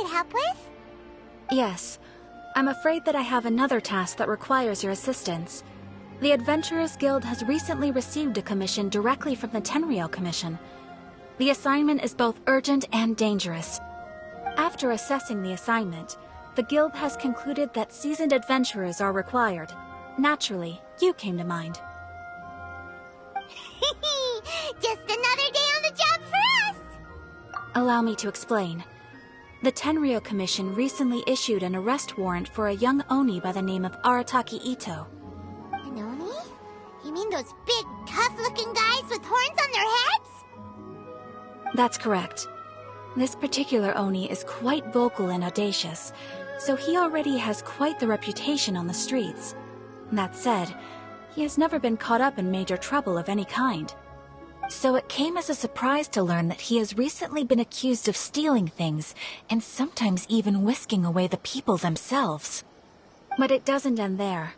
could help with? Yes. I'm afraid that I have another task that requires your assistance. The Adventurers Guild has recently received a commission directly from the Tenryou Commission. The assignment is both urgent and dangerous. After assessing the assignment, the Guild has concluded that seasoned adventurers are required. Naturally, you came to mind. Just another day on the job for us! Allow me to explain. The Tenryou Commission recently issued an arrest warrant for a young Oni by the name of Arataki Ito. An Oni? You mean those big, tough-looking guys with horns on their heads? That's correct. This particular Oni is quite vocal and audacious, so he already has quite the reputation on the streets. That said, he has never been caught up in major trouble of any kind. So it came as a surprise to learn that he has recently been accused of stealing things, and sometimes even whisking away the people themselves. But it doesn't end there.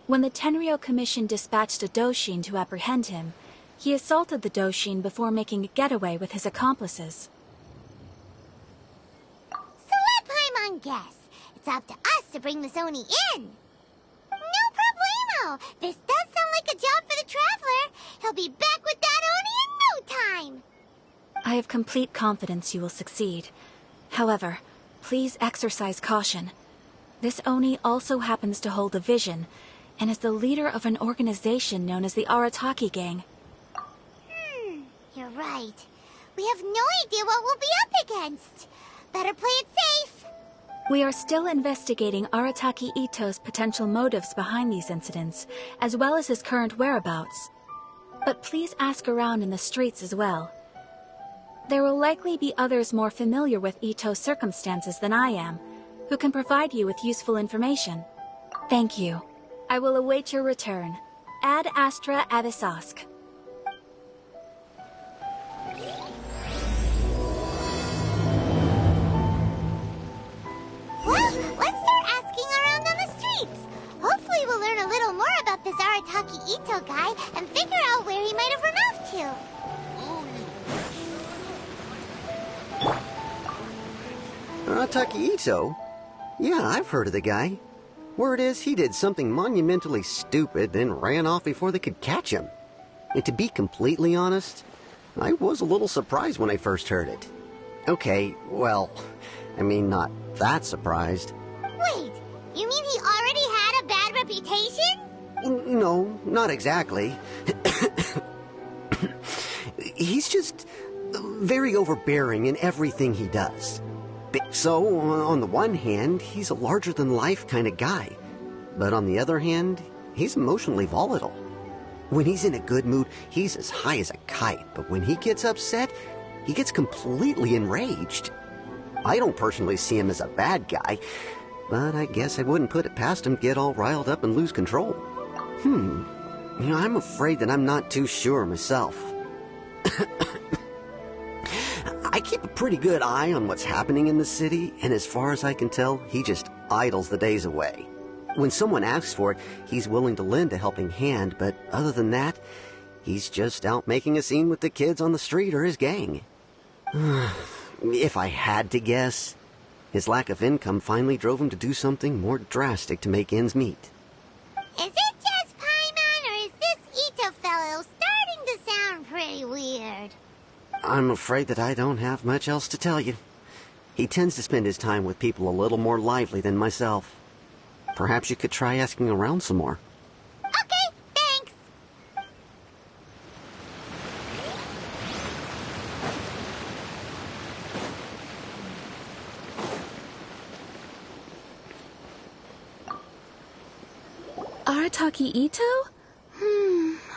When the Tenryou Commission dispatched a Doshin to apprehend him, he assaulted the Doshin before making a getaway with his accomplices. So let Paimon guess. It's up to us to bring this Oni in. No problemo! This does sound like a job for the Traveler. He'll be back with that Oni in no time! I have complete confidence you will succeed. However, please exercise caution. This Oni also happens to hold a vision, and is the leader of an organization known as the Arataki Gang. You're right. We have no idea what we'll be up against. Better play it safe. We are still investigating Arataki Ito's potential motives behind these incidents, as well as his current whereabouts. But please ask around in the streets as well. There will likely be others more familiar with Ito's circumstances than I am, who can provide you with useful information. Thank you. I will await your return. Ad Astra Abyssosque. Well, let's start asking around on the streets. Hopefully we'll learn a little more about this Arataki Ito guy and figure out where he might have run off to. Arataki Ito? Yeah, I've heard of the guy. Word is he did something monumentally stupid, then ran off before they could catch him. And to be completely honest, I was a little surprised when I first heard it. Okay, well, I mean, not that surprised. Wait, you mean he already had a bad reputation? No, not exactly. He's just very overbearing in everything he does. So, on the one hand, he's a larger-than-life kind of guy. But on the other hand, he's emotionally volatile. When he's in a good mood, he's as high as a kite. But when he gets upset, he gets completely enraged. I don't personally see him as a bad guy, but I guess I wouldn't put it past him to get all riled up and lose control. I'm afraid that I'm not too sure myself. I keep a pretty good eye on what's happening in the city, and as far as I can tell, he just idles the days away. When someone asks for it, he's willing to lend a helping hand, but other than that, he's just out making a scene with the kids on the street or his gang. If I had to guess, his lack of income finally drove him to do something more drastic to make ends meet. Is it just Paimon, or is this Ito fellow starting to sound pretty weird? I'm afraid that I don't have much else to tell you. He tends to spend his time with people a little more lively than myself. Perhaps you could try asking around some more. Okay, thanks. Arataki Ito?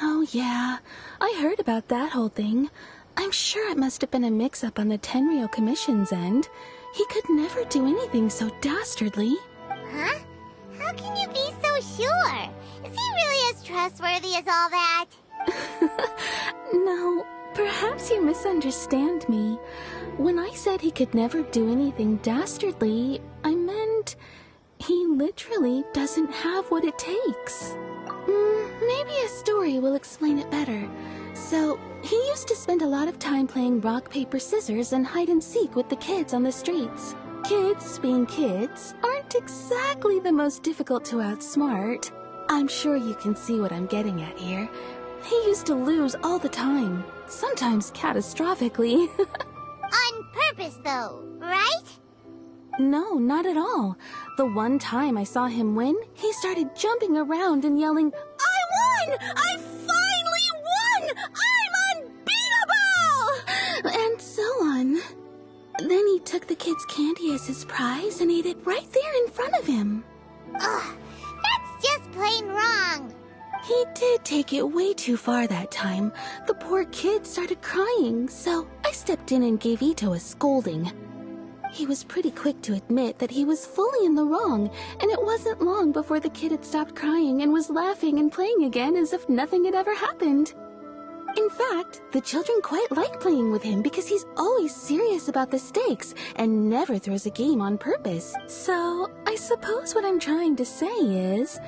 Oh yeah. I heard about that whole thing. I'm sure it must have been a mix-up on the Tenryou Commission's end. He could never do anything so dastardly. Huh? How can you be so sure? Is he really as trustworthy as all that? No, perhaps you misunderstand me. When I said he could never do anything dastardly, I meant he literally doesn't have what it takes. Maybe a story will explain it better. So, he used to spend a lot of time playing rock, paper, scissors and hide and seek with the kids on the streets. Kids, being kids, aren't exactly the most difficult to outsmart. I'm sure you can see what I'm getting at here. He used to lose all the time, sometimes catastrophically. On purpose, though, right? No, not at all. The one time I saw him win, he started jumping around and yelling, "I won! I finally won! I'm unbeatable!" And so on. Then he took the kid's candy as his prize and ate it right there in front of him. Ugh, that's just plain wrong. He did take it way too far that time. The poor kid started crying, so I stepped in and gave Ito a scolding. He was pretty quick to admit that he was fully in the wrong, and it wasn't long before the kid had stopped crying and was laughing and playing again as if nothing had ever happened. In fact, the children quite like playing with him because he's always serious about the stakes and never throws a game on purpose. So, I suppose what I'm trying to say is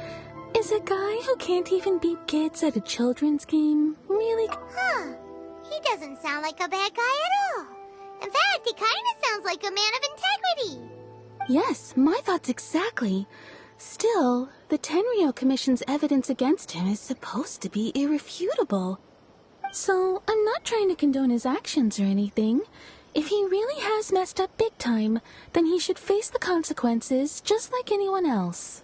a guy who can't even beat kids at a children's game really... Huh. He doesn't sound like a bad guy at all. In fact, he kind of sounds like a man of integrity. Yes, my thoughts exactly. Still, the Tenryou Commission's evidence against him is supposed to be irrefutable. So, I'm not trying to condone his actions or anything. If he really has messed up big time, then he should face the consequences just like anyone else.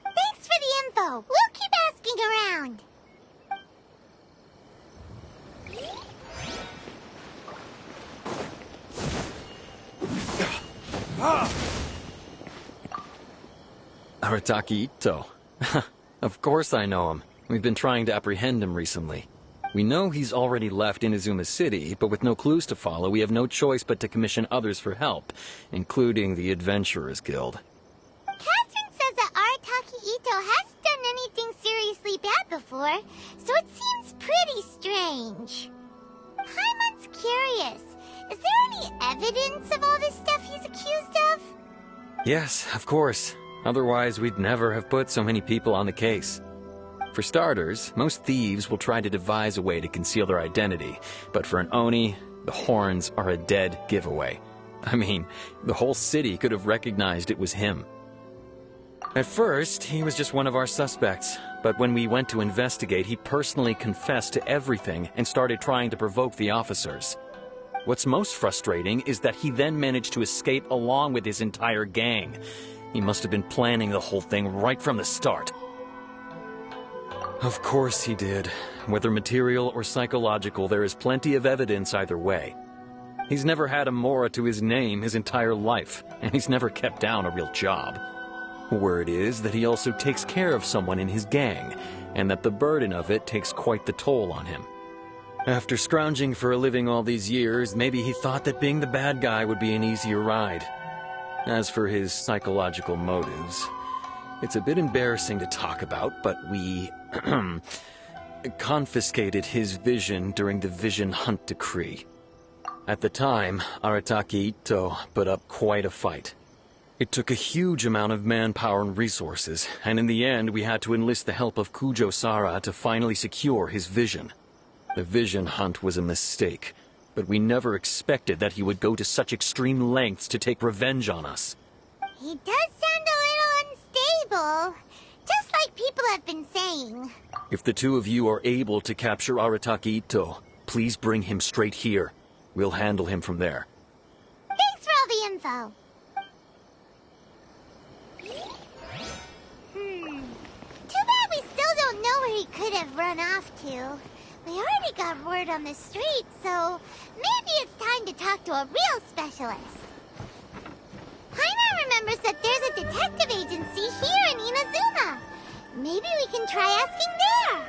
Thanks for the info. We'll keep asking around. Arataki Ito. Of course I know him. We've been trying to apprehend him recently. We know he's already left Inazuma City, but with no clues to follow, we have no choice but to commission others for help, including the Adventurers Guild. Catherine says that Arataki Ito hasn't done anything seriously bad before, so it seems pretty strange. Paimon's curious. Is there any evidence of all this stuff he's accused of? Yes, of course. Otherwise, we'd never have put so many people on the case. For starters, most thieves will try to devise a way to conceal their identity, but for an Oni, the horns are a dead giveaway. I mean, the whole city could have recognized it was him. At first, he was just one of our suspects, but when we went to investigate, he personally confessed to everything and started trying to provoke the officers. What's most frustrating is that he then managed to escape along with his entire gang. He must have been planning the whole thing right from the start. Of course he did. Whether material or psychological, there is plenty of evidence either way. He's never had a Mora to his name his entire life, and he's never kept down a real job. Word is that he also takes care of someone in his gang, and that the burden of it takes quite the toll on him. After scrounging for a living all these years, maybe he thought that being the bad guy would be an easier ride. As for his psychological motives, it's a bit embarrassing to talk about, but we confiscated his vision during the Vision Hunt Decree. At the time, Arataki Ito put up quite a fight. It took a huge amount of manpower and resources, and in the end we had to enlist the help of Kujo Sara to finally secure his vision. The Vision Hunt was a mistake, but we never expected that he would go to such extreme lengths to take revenge on us. He does sound a little unstable, just like people have been saying. If the two of you are able to capture Arataki Ito, please bring him straight here. We'll handle him from there. Thanks for all the info. Too bad we still don't know where he could have run off to. We already got word on the street, so maybe it's time to talk to a real specialist. Paimon remembers that there's a detective agency here in Inazuma. Maybe we can try asking there.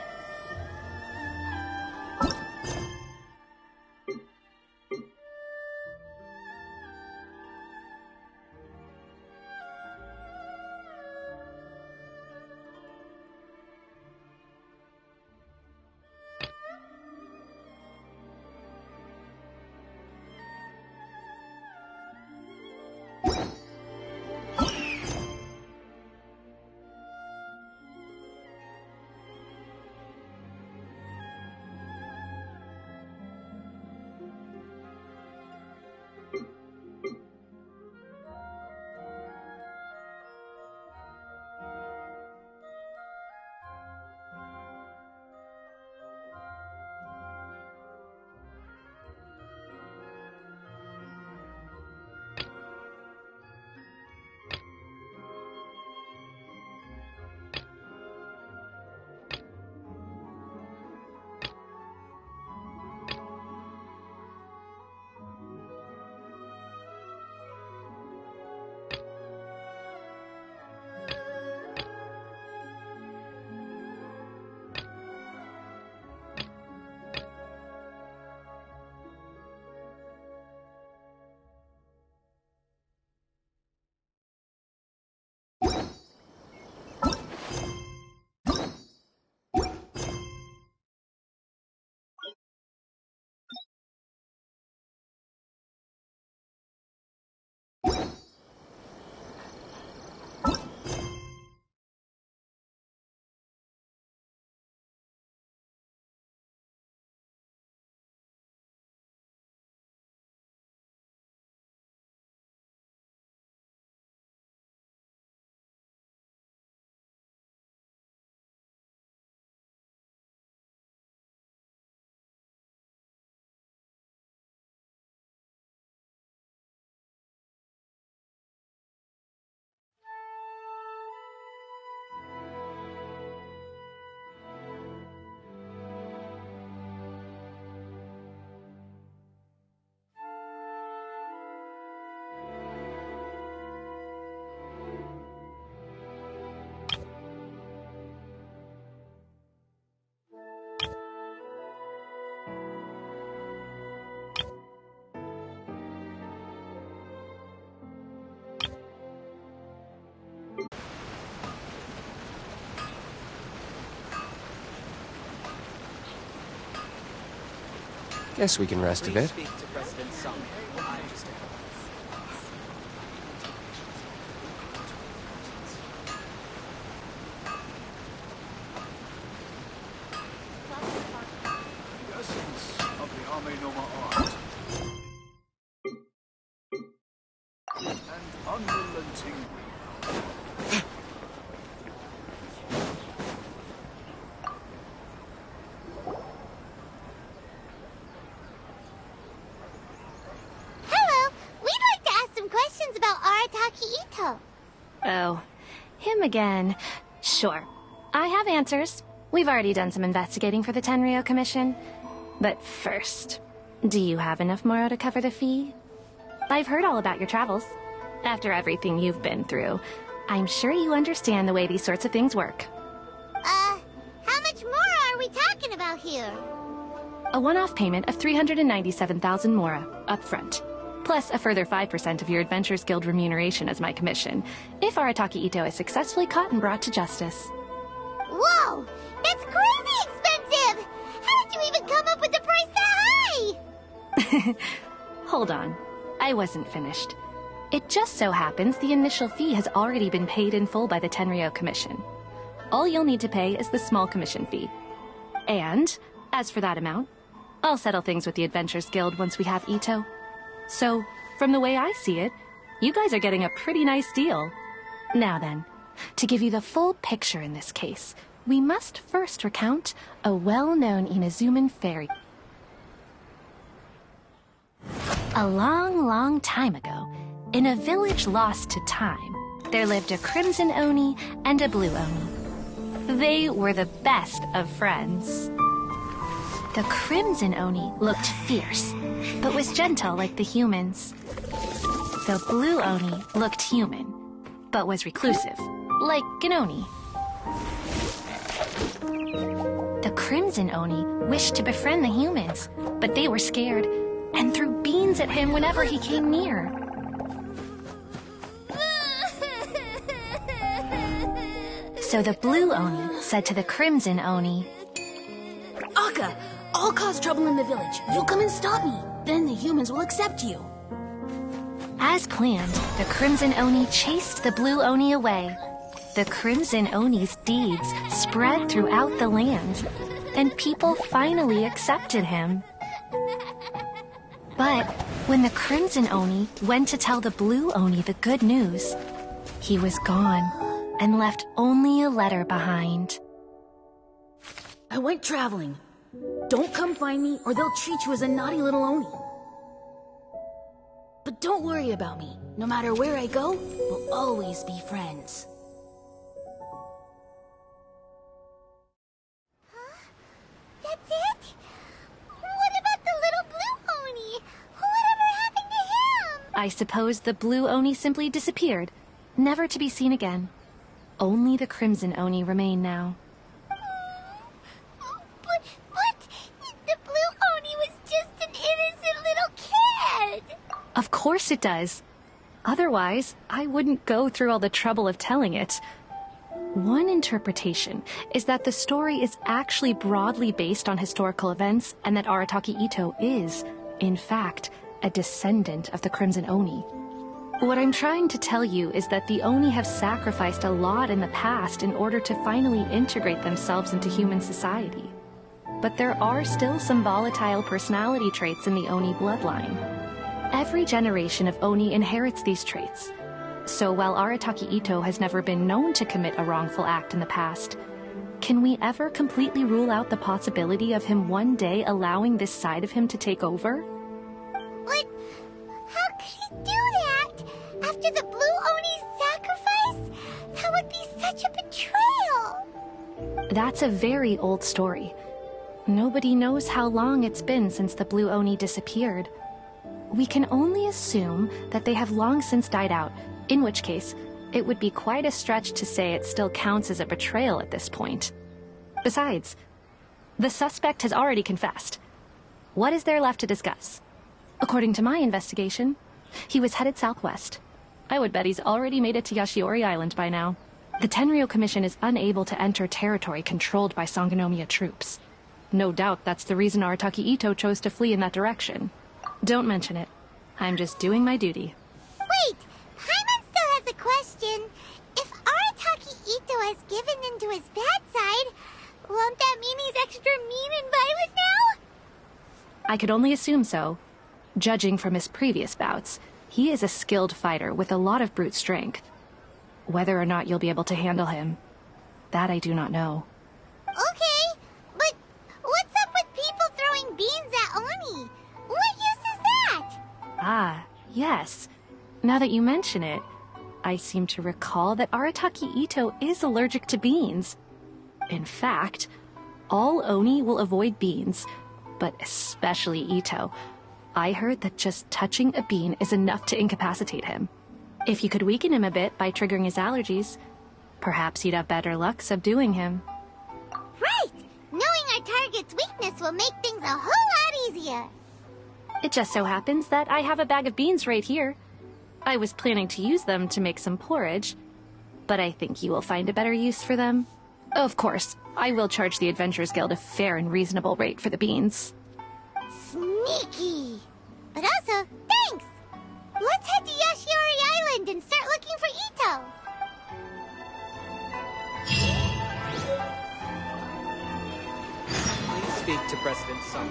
Guess we can rest a bit. Hello, we'd like to ask some questions about Arataki Ito. Oh, him again. Sure. I have answers. We've already done some investigating for the Tenryo Commission. But first, do you have enough Moro to cover the fee? I've heard all about your travels. After everything you've been through, I'm sure you understand the way these sorts of things work. How much more are we talking about here? A one-off payment of 397,000 Mora, up front. Plus a further 5% of your Adventures Guild remuneration as my commission, if Arataki Ito is successfully caught and brought to justice. Whoa! That's crazy expensive! How did you even come up with the price that high? Hold on. I wasn't finished. It just so happens the initial fee has already been paid in full by the Tenryo Commission. All you'll need to pay is the small commission fee. And, as for that amount, I'll settle things with the Adventures Guild once we have Ito. So, from the way I see it, you guys are getting a pretty nice deal. Now then, to give you the full picture in this case, we must first recount a well-known Inazuman fairy. A long, long time ago, in a village lost to time, there lived a Crimson Oni and a Blue Oni. They were the best of friends. The Crimson Oni looked fierce, but was gentle like the humans. The Blue Oni looked human, but was reclusive, like an Oni. The Crimson Oni wished to befriend the humans, but they were scared and threw beans at him whenever he came near. So the Blue Oni said to the Crimson Oni, Akka, I'll cause trouble in the village. You come and stop me. Then the humans will accept you. As planned, the Crimson Oni chased the Blue Oni away. The Crimson Oni's deeds spread throughout the land, and people finally accepted him. But when the Crimson Oni went to tell the Blue Oni the good news, he was gone and left only a letter behind. I went traveling. Don't come find me or they'll treat you as a naughty little Oni. But don't worry about me. No matter where I go, we'll always be friends. That's it? What about the little Blue Oni? Whatever happened to him? I suppose the Blue Oni simply disappeared, never to be seen again. Only the Crimson Oni remain now. But the Blue Oni was just an innocent little kid. Of course it does. Otherwise, I wouldn't go through all the trouble of telling it. One interpretation is that the story is actually broadly based on historical events and that Arataki Ito is, in fact, a descendant of the Crimson Oni. What I'm trying to tell you is that the Oni have sacrificed a lot in the past in order to finally integrate themselves into human society. But there are still some volatile personality traits in the Oni bloodline. Every generation of Oni inherits these traits. So while Arataki Ito has never been known to commit a wrongful act in the past, can we ever completely rule out the possibility of him one day allowing this side of him to take over? But how could he do that? After the Blue Oni's sacrifice? That would be such a betrayal. That's a very old story. Nobody knows how long it's been since the Blue Oni disappeared. We can only assume that they have long since died out, in which case, it would be quite a stretch to say it still counts as a betrayal at this point. Besides, the suspect has already confessed. What is there left to discuss? According to my investigation, he was headed southwest. I would bet he's already made it to Yashiori Island by now. The Tenryo Commission is unable to enter territory controlled by Sangonomiya troops. No doubt that's the reason Arataki Ito chose to flee in that direction. Don't mention it. I'm just doing my duty. Wait! Paimon still has a question. If Arataki Ito has given in to his bad side, won't that mean he's extra mean and violent now? I could only assume so. Judging from his previous bouts, he is a skilled fighter with a lot of brute strength. Whether or not you'll be able to handle him, that I do not know. Okay, but what's up with people throwing beans at Oni? What use is that? Ah, yes. Now that you mention it, I seem to recall that Arataki Ito is allergic to beans. In fact, all Oni will avoid beans, but especially Ito. I heard that just touching a bean is enough to incapacitate him. If you could weaken him a bit by triggering his allergies, perhaps you'd have better luck subduing him. Right! Knowing our target's weakness will make things a whole lot easier. It just so happens that I have a bag of beans right here. I was planning to use them to make some porridge, but I think you will find a better use for them. Of course, I will charge the Adventurers Guild a fair and reasonable rate for the beans. Sneaky! But also, thanks! Let's head to Yashiori Island and start looking for Ito! Please speak to President Sung.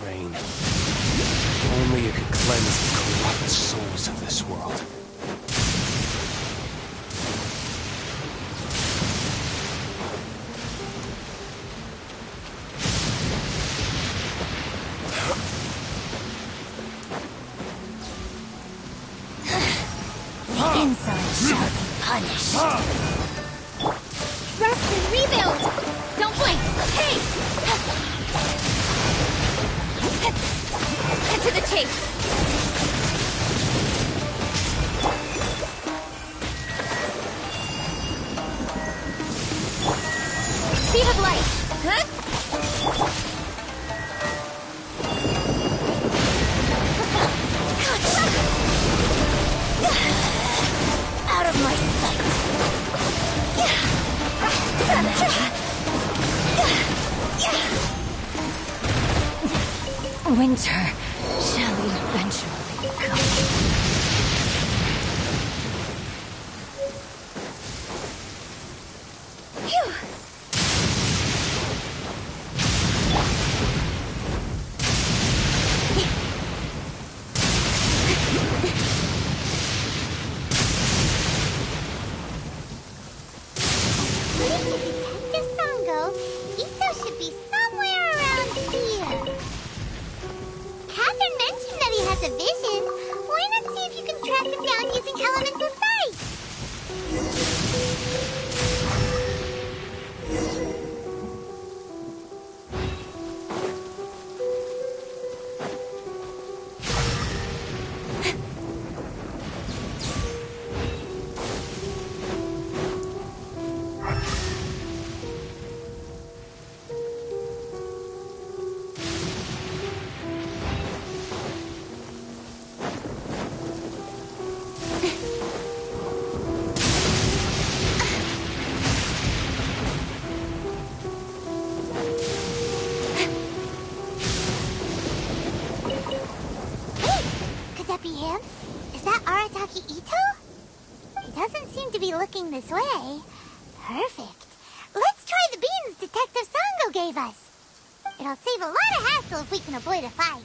Rain. If only you could cleanse the corrupt souls of this world. The insolent shall be punished. Rest and rebuild! Don't blink! Hey! Cut to the chase! Speed of light! Huh? Out of my sight! Winter shall eventually come. Phew! Detective Sango, Ito should be somewhere around here. Catherine mentioned that he has a vision. Why not see if you can track him down using elemental sight? Could that be him? Is that Arataki Ito? He doesn't seem to be looking this way. Perfect. Let's try the beans Detective Sango gave us. It'll save a lot of hassle if we can avoid a fight.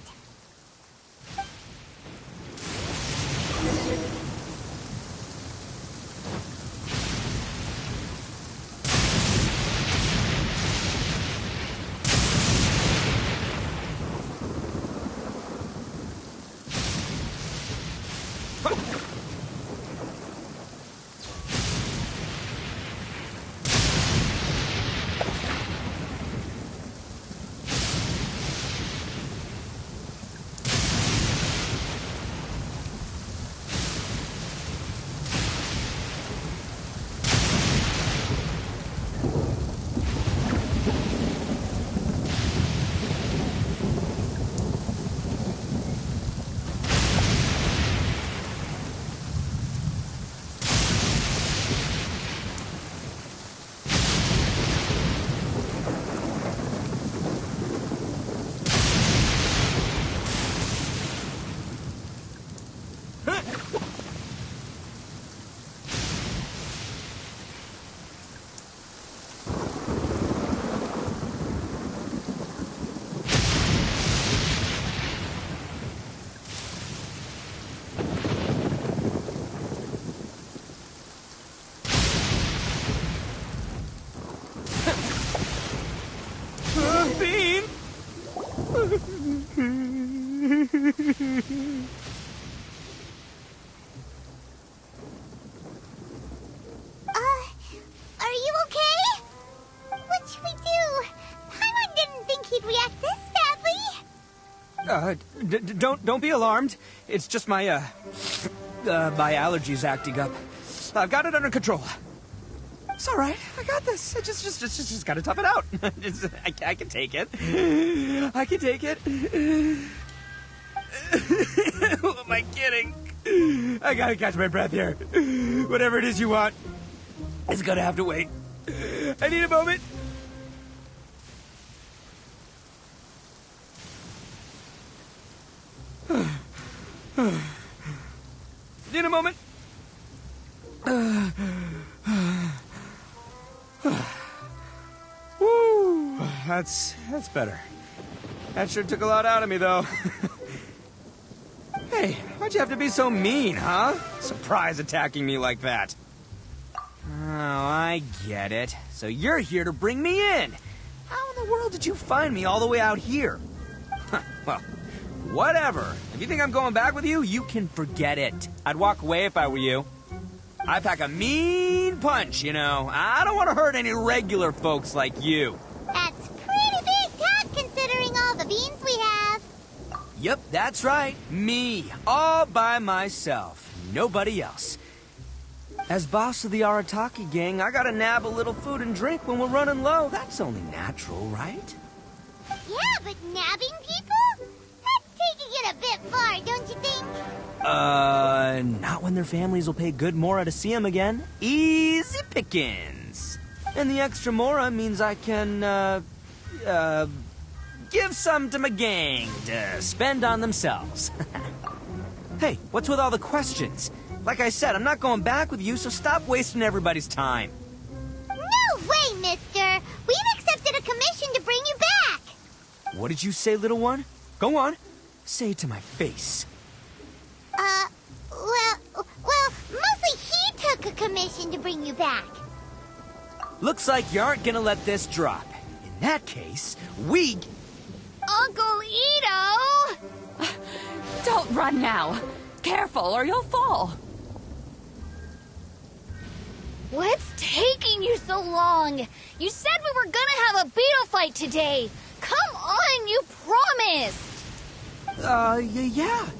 Bean! Are you okay? What should we do? Paimon didn't think he'd react this badly. Don't be alarmed. It's just my my allergies acting up. I've got it under control. It's all right. I got this. I just gotta tough it out. I can take it. I can take it. Who am I kidding? I gotta catch my breath here. Whatever it is you want, it's gonna have to wait. I need a moment. Need a moment. Woo, that's better. That sure took a lot out of me, though. Hey, why'd you have to be so mean, huh? Surprise attacking me like that. Oh, I get it. So you're here to bring me in. How in the world did you find me all the way out here? Well, whatever. If you think I'm going back with you, you can forget it. I'd walk away if I were you. I pack a mean punch, you know. I don't want to hurt any regular folks like you. That's pretty big talk considering all the beans we have. Yep, that's right. Me. All by myself. Nobody else. As boss of the Arataki gang, I gotta nab a little food and drink when we're running low. That's only natural, right? Yeah, but nabbing people? That's taking it a bit far, don't you think? Not when their families will pay good mora to see them again. Easy pickings. And the extra mora means I can, give some to my gang to spend on themselves. Hey, what's with all the questions? Like I said, I'm not going back with you, so stop wasting everybody's time. No way, mister! We've accepted a commission to bring you back! What did you say, little one? Go on. Say it to my face. Well, mostly he took a commission to bring you back. Looks like you aren't gonna let this drop. In that case, we... Uncle Ito! Don't run now. Careful or you'll fall. What's taking you so long? You said we were gonna have a beetle fight today. Come on, you promised.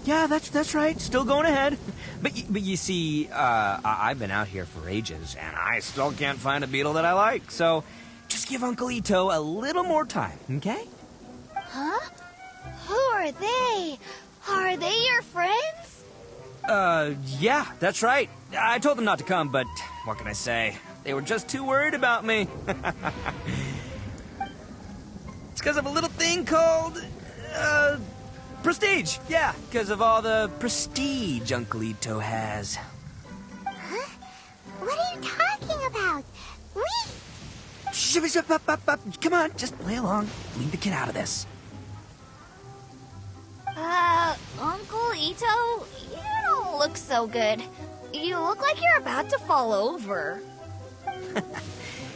Yeah, that's right. Still going ahead. But you see, I've been out here for ages, and I still can't find a beetle that I like. So, just give Uncle Ito a little more time, okay? Huh? Who are they? Are they your friends? Yeah, that's right. I told them not to come, but what can I say? They were just too worried about me. It's because of a little thing called, prestige. Yeah, because of all the prestige Uncle Ito has. Huh? What are you talking about? Come on, just play along. Leave the kid out of this. Uncle Ito, you don't look so good. You look like you're about to fall over.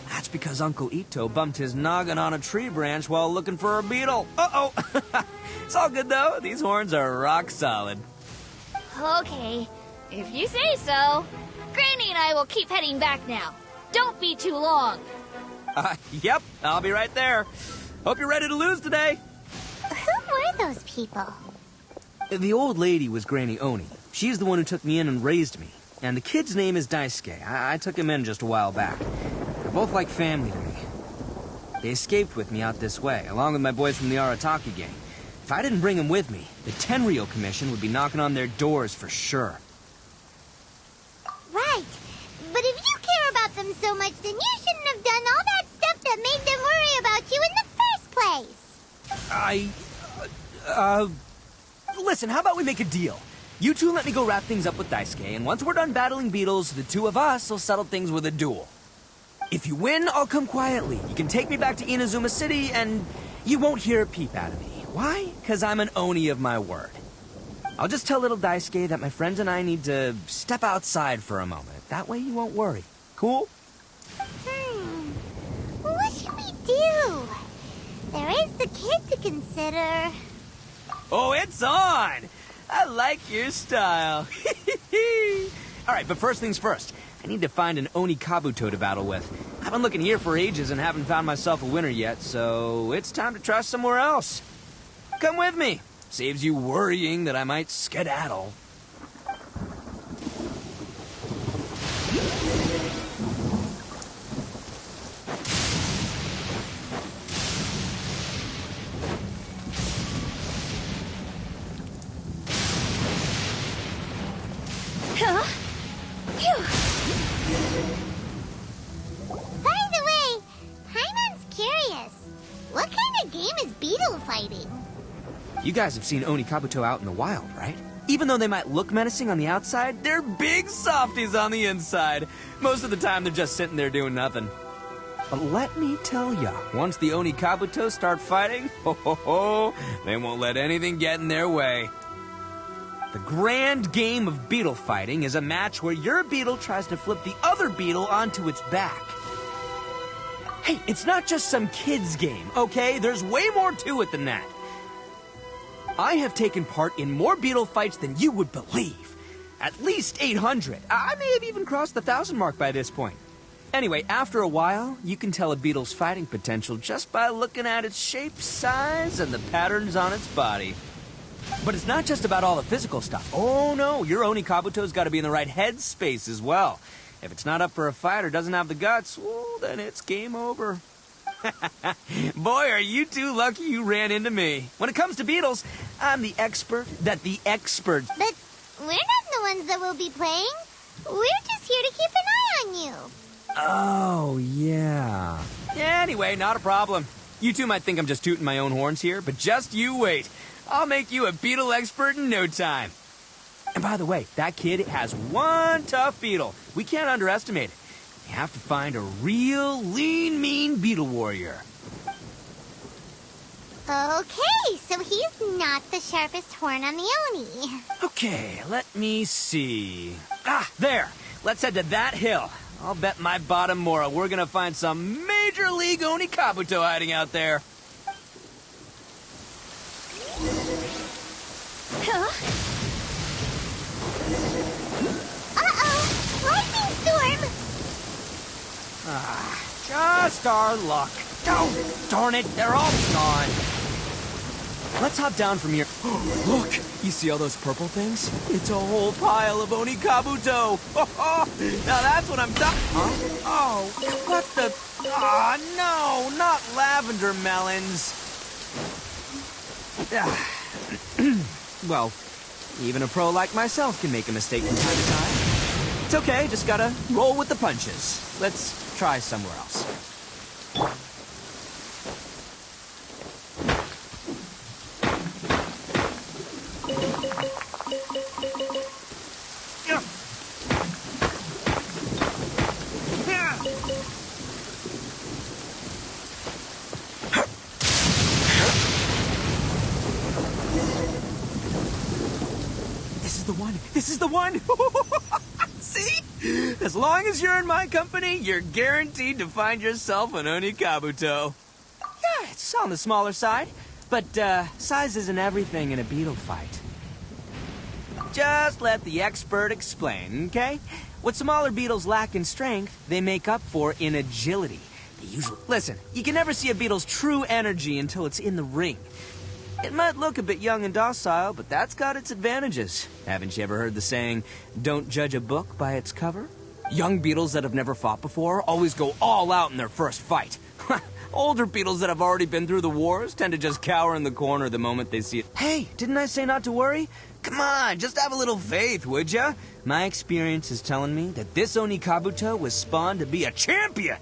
That's because Uncle Ito bumped his noggin on a tree branch while looking for a beetle. Uh-oh. It's all good, though. These horns are rock solid. Okay, if you say so. Granny and I will keep heading back now. Don't be too long. Yep, I'll be right there. Hope you're ready to lose today. Who were those people? The old lady was Granny Oni. She's the one who took me in and raised me. And the kid's name is Daisuke. I took him in just a while back. They're both like family to me. They escaped with me out this way, along with my boys from the Arataki gang. If I didn't bring them with me, the Tenryou Commission would be knocking on their doors for sure. Right. But if you care about them so much, then you shouldn't have done all that stuff that made them worry about you in the first place. Listen, how about we make a deal? You two let me go wrap things up with Daisuke, and once we're done battling beetles, the two of us will settle things with a duel. If you win, I'll come quietly. You can take me back to Inazuma City, and you won't hear a peep out of me. Why? Because I'm an Oni of my word. I'll just tell little Daisuke that my friends and I need to step outside for a moment. That way you won't worry. Cool? What should we do? There is just a kid to consider. Oh, it's on! I like your style. Alright, but first things first. I need to find an Oni Kabuto to battle with. I've been looking here for ages and haven't found myself a winner yet, so it's time to try somewhere else. Come with me. Saves you worrying that I might skedaddle. Huh? Phew. By the way, Paimon's curious. What kind of game is beetle fighting? You guys have seen Oni Kabuto out in the wild, right? Even though they might look menacing on the outside, they're big softies on the inside. Most of the time, they're just sitting there doing nothing. But let me tell ya, once the Oni Kabuto start fighting, they won't let anything get in their way. The grand game of beetle fighting is a match where your beetle tries to flip the other beetle onto its back. Hey, it's not just some kid's game, okay? There's way more to it than that. I have taken part in more beetle fights than you would believe. At least 800. I may have even crossed the 1,000 mark by this point. Anyway, after a while, you can tell a beetle's fighting potential just by looking at its shape, size, and the patterns on its body. But it's not just about all the physical stuff. Oh no, your Oni Kabuto's got to be in the right headspace as well. If it's not up for a fight or doesn't have the guts, well, then it's game over. Boy, are you two lucky you ran into me. When it comes to beetles, I'm the expert that the experts... But we're not the ones that will be playing. We're just here to keep an eye on you. Oh, yeah. Anyway, not a problem. You two might think I'm just tooting my own horns here, but just you wait. I'll make you a beetle expert in no time. And by the way, that kid has one tough beetle. We can't underestimate it. We have to find a real lean, mean beetle warrior. Okay, so he's not the sharpest horn on the Oni. Okay, let me see. Ah, there. Let's head to that hill. I'll bet my bottom Mora we're gonna find some major league Oni Kabuto hiding out there. Huh? Uh-oh! Lightning storm! Ah, just our luck. Oh, darn it, they're all gone. Let's hop down from here. Look, you see all those purple things? It's a whole pile of Oni Kabuto. Now that's what I'm talking. Huh? Oh, what the? Ah, no, not lavender melons. Well, even a pro like myself can make a mistake from time to time. It's okay, just gotta roll with the punches. Let's try somewhere else. This is the one! See? As long as you're in my company, you're guaranteed to find yourself an Oni Kabuto. Yeah, it's on the smaller side, but size isn't everything in a beetle fight. Just let the expert explain, okay? What smaller beetles lack in strength, they make up for in agility. They usually... Listen, you can never see a beetle's true energy until it's in the ring. It might look a bit young and docile, but that's got its advantages. Haven't you ever heard the saying, don't judge a book by its cover? Young beetles that have never fought before always go all out in their first fight. Older beetles that have already been through the wars tend to just cower in the corner the moment they see it. Hey, didn't I say not to worry? Come on, just have a little faith, would ya? My experience is telling me that this Oni Kabuto was spawned to be a champion.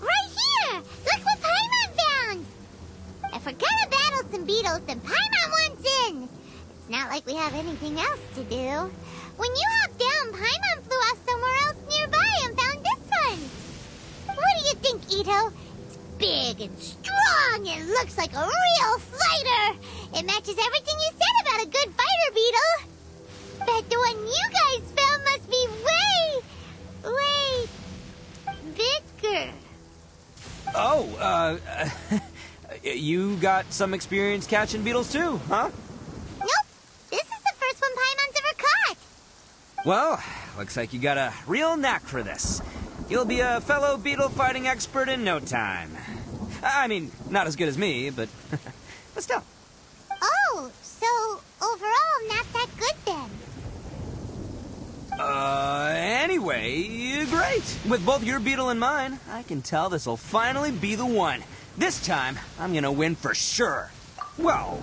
Right here! Look what Paimon found! If we're gonna battle some beetles, then Paimon wants in! It's not like we have anything else to do. When you hopped down, Paimon flew off somewhere else nearby and found this one. What do you think, Ito? It's big and strong and looks like a real fighter! It matches everything you said about a good fighter beetle! Bet the one you guys found must be way bigger. Oh, You got some experience catching beetles too, huh? Nope. This is the first one Paimon's ever caught. Well, looks like you got a real knack for this. You'll be a fellow beetle fighting expert in no time. I mean, not as good as me, but still. Oh, so overall not that good then. Anyway, great. With both your beetle and mine, I can tell this'll finally be the one. This time, I'm gonna win for sure. Well,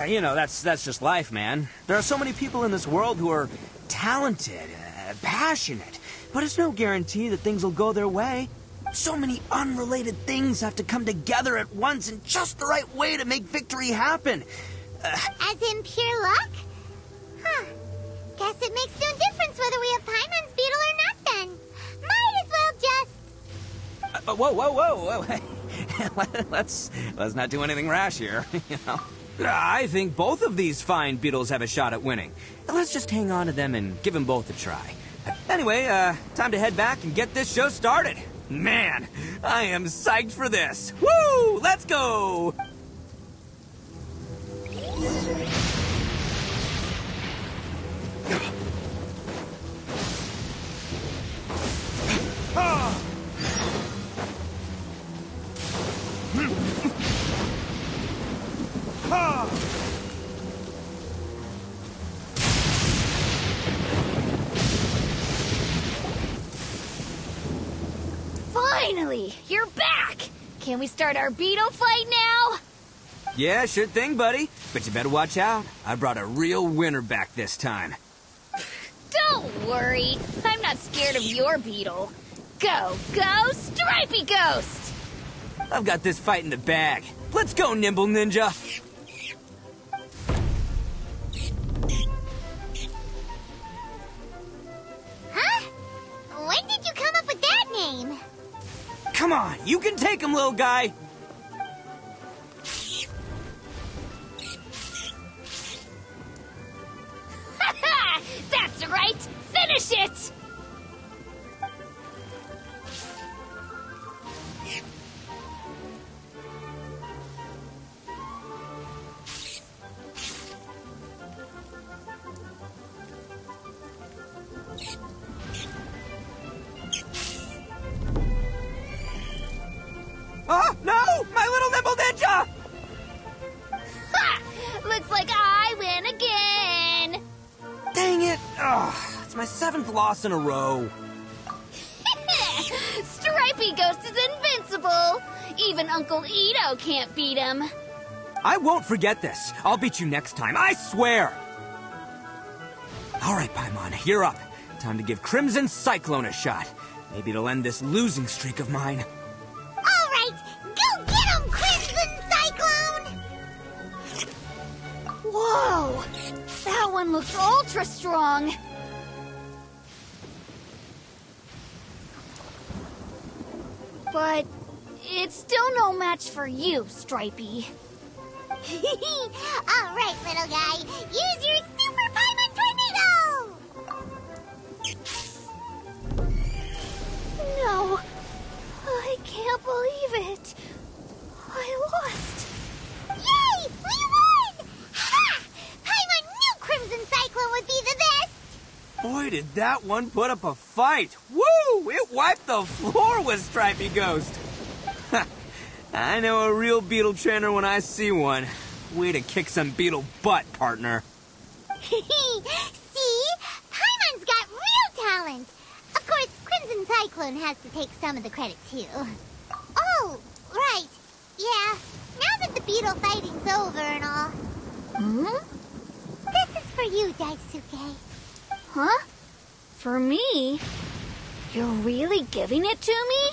you know, that's just life, man. There are so many people in this world who are talented, passionate, but it's no guarantee that things will go their way. So many unrelated things have to come together at once in just the right way to make victory happen. As in pure luck? Huh. Guess it makes no difference whether we have Paimon's beetle or not then. Might as well just... Whoa. Let's not do anything rash here, you know. I think both of these fine beetles have a shot at winning. Let's just hang on to them and give them both a try. Anyway, time to head back and get this show started. Man, I am psyched for this. Woo! Let's go! Finally, you're back! Can we start our beetle fight now? Yeah, sure thing, buddy. But you better watch out. I brought a real winner back this time. Don't worry, I'm not scared of your beetle. Go, Stripey Ghost! I've got this fight in the bag. Let's go, Nimble Ninja! Huh? When did you come up with that name? Come on, you can take him, little guy! That's right! Finish it! Oh, no! My little Nimble Ninja! Ha! Looks like I win again! Dang it! Ugh, it's my 7th loss in a row. Stripey Ghost is invincible! Even Uncle Ito can't beat him. I won't forget this. I'll beat you next time, I swear! All right, Paimon, you're up. Time to give Crimson Cyclone a shot. Maybe it'll end this losing streak of mine. All right, go get him, Crimson Cyclone! Whoa! That one looks ultra strong. But it's still no match for you, Stripey. All right, little guy, use your Super Paimon Tornado! No, I can't believe it. I lost. Yay! We won! Ha! Paimon knew Crimson Cyclone would be the best! Boy, did that one put up a fight. Woo! It wiped the floor with Stripey Ghost. I know a real beetle trainer when I see one. Way to kick some beetle butt, partner. See? Paimon's got real talent! Of course, Crimson Cyclone has to take some of the credit, too. Oh, right. Yeah, now that the beetle fighting's over and all. This is for you, Daisuke. Huh? For me? You're really giving it to me?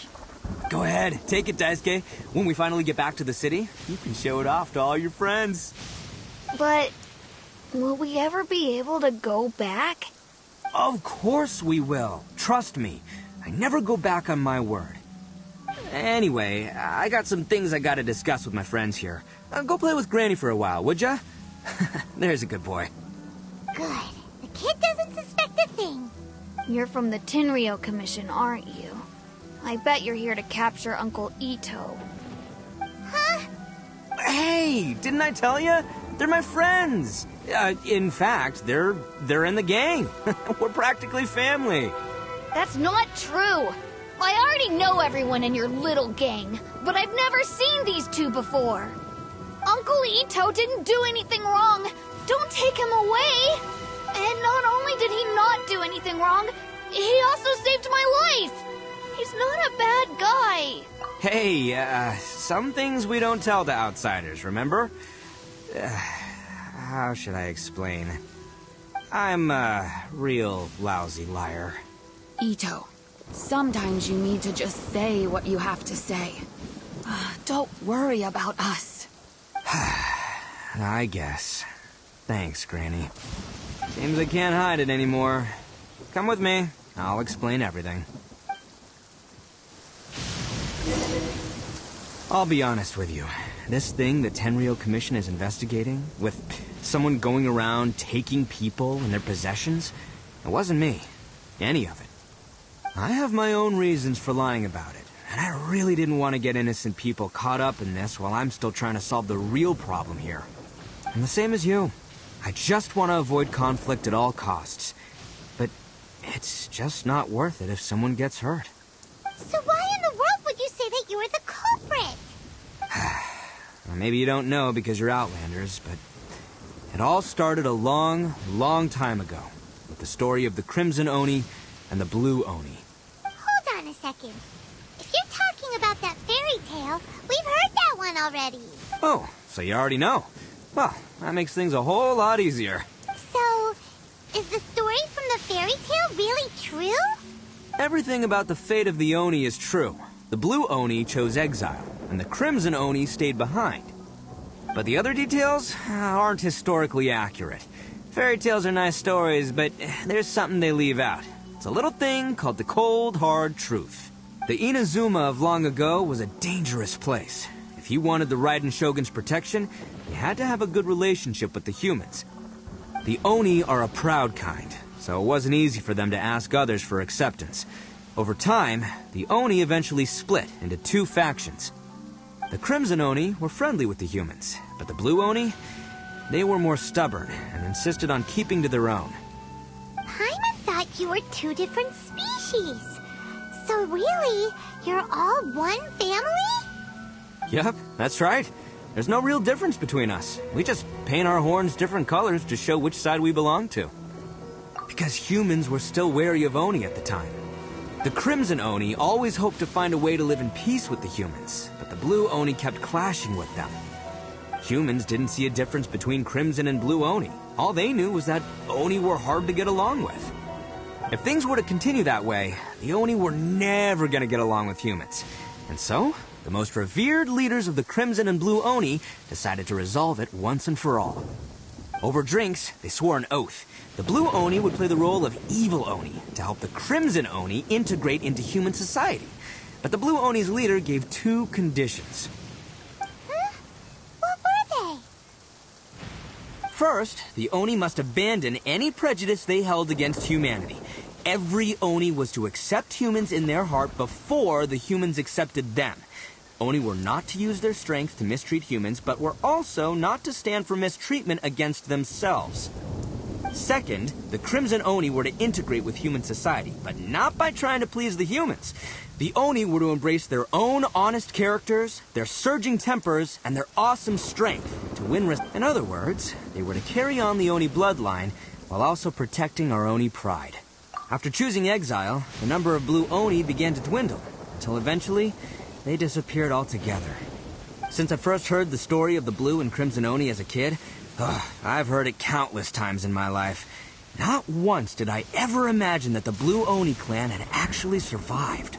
Go ahead, take it, Daisuke. When we finally get back to the city, you can show it off to all your friends. But will we ever be able to go back? Of course we will. Trust me. I never go back on my word. Anyway, I got some things I gotta discuss with my friends here. Go play with Granny for a while, would ya? There's a good boy. Good. The kid doesn't suspect a thing. You're from the Tenryo Commission, aren't you? I bet you're here to capture Uncle Ito. Huh? Hey, didn't I tell you? They're my friends. In fact, they're in the gang. We're practically family. That's not true. I already know everyone in your little gang, but I've never seen these two before. Uncle Ito didn't do anything wrong. Don't take him away. And not only did he not do anything wrong, he also saved my life. He's not a bad guy. Hey, some things we don't tell to outsiders, remember? How should I explain? I'm a real lousy liar. Ito, sometimes you need to just say what you have to say. Don't worry about us. I guess. Thanks, Granny. Seems I can't hide it anymore. Come with me. I'll explain everything. I'll be honest with you. This thing the Tenryou Commission is investigating, with someone going around taking people and their possessions, it wasn't me. Any of it. I have my own reasons for lying about it, and I really didn't want to get innocent people caught up in this while I'm still trying to solve the real problem here. I'm the same as you. I just want to avoid conflict at all costs. But it's just not worth it if someone gets hurt. So why in the world would you say that you were the culprit? Well, maybe you don't know because you're Outlanders, but it all started a long, long time ago with the story of the Crimson Oni and the Blue Oni. Hold on a second. If you're talking about that fairy tale, we've heard that one already. Oh, so you already know. Well, that makes things a whole lot easier. So, is the story from the fairy tale really true? Everything about the fate of the Oni is true. The Blue Oni chose exile, and the Crimson Oni stayed behind. But the other details aren't historically accurate. Fairy tales are nice stories, but there's something they leave out. It's a little thing called the cold, hard truth. The Inazuma of long ago was a dangerous place. If you wanted the Raiden Shogun's protection, you had to have a good relationship with the humans. The Oni are a proud kind, so it wasn't easy for them to ask others for acceptance. Over time, the Oni eventually split into two factions. The Crimson Oni were friendly with the humans, but the Blue Oni, they were more stubborn and insisted on keeping to their own. Paimon thought you were two different species. So really, you're all one family? Yep, that's right. There's no real difference between us. We just paint our horns different colors to show which side we belong to. Because humans were still wary of Oni at the time. The Crimson Oni always hoped to find a way to live in peace with the humans, but the Blue Oni kept clashing with them. Humans didn't see a difference between Crimson and Blue Oni. All they knew was that Oni were hard to get along with. If things were to continue that way, the Oni were never going to get along with humans. And so, the most revered leaders of the Crimson and Blue Oni decided to resolve it once and for all. Over drinks, they swore an oath. The Blue Oni would play the role of evil Oni to help the Crimson Oni integrate into human society. But the Blue Oni's leader gave two conditions. Huh? What were they? First, the Oni must abandon any prejudice they held against humanity. Every Oni was to accept humans in their heart before the humans accepted them. Oni were not to use their strength to mistreat humans, but were also not to stand for mistreatment against themselves. Second, the Crimson Oni were to integrate with human society, but not by trying to please the humans. The Oni were to embrace their own honest characters, their surging tempers, and their awesome strength to win In other words, they were to carry on the Oni bloodline while also protecting our Oni pride. After choosing exile, the number of Blue Oni began to dwindle, until eventually, they disappeared altogether. Since I first heard the story of the Blue and Crimson Oni as a kid, I've heard it countless times in my life. Not once did I ever imagine that the Blue Oni clan had actually survived.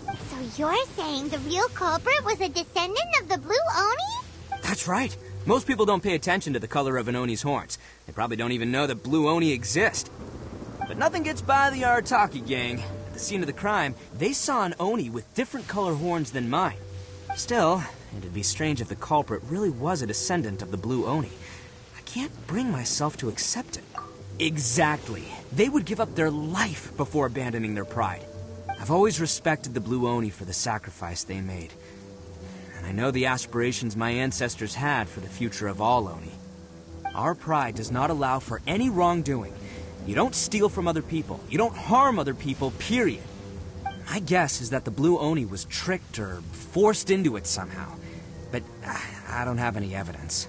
So you're saying the real culprit was a descendant of the Blue Oni? That's right. Most people don't pay attention to the color of an Oni's horns. They probably don't even know that Blue Oni exist. But nothing gets by the Arataki gang. At the scene of the crime, they saw an Oni with different color horns than mine. Still, it'd be strange if the culprit really was a descendant of the Blue Oni. I can't bring myself to accept it. Exactly. They would give up their life before abandoning their pride. I've always respected the Blue Oni for the sacrifice they made. And I know the aspirations my ancestors had for the future of all Oni. Our pride does not allow for any wrongdoing. You don't steal from other people. You don't harm other people, period. My guess is that the Blue Oni was tricked or forced into it somehow. But I don't have any evidence.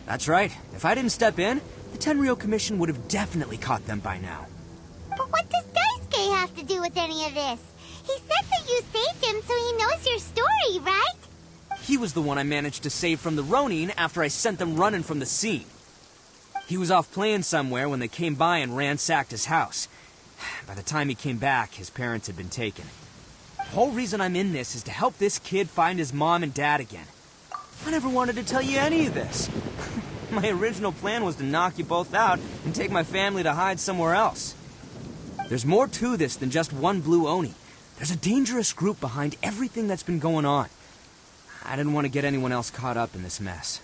That's right. If I didn't step in, the Tenryou Commission would have definitely caught them by now. But what does Daisuke have to do with any of this? He said that you saved him so he knows your story, right? He was the one I managed to save from the Ronin after I sent them running from the scene. He was off playing somewhere when they came by and ransacked his house. By the time he came back, his parents had been taken. The whole reason I'm in this is to help this kid find his mom and dad again. I never wanted to tell you any of this. My original plan was to knock you both out and take my family to hide somewhere else. There's more to this than just one Blue Oni. There's a dangerous group behind everything that's been going on. I didn't want to get anyone else caught up in this mess.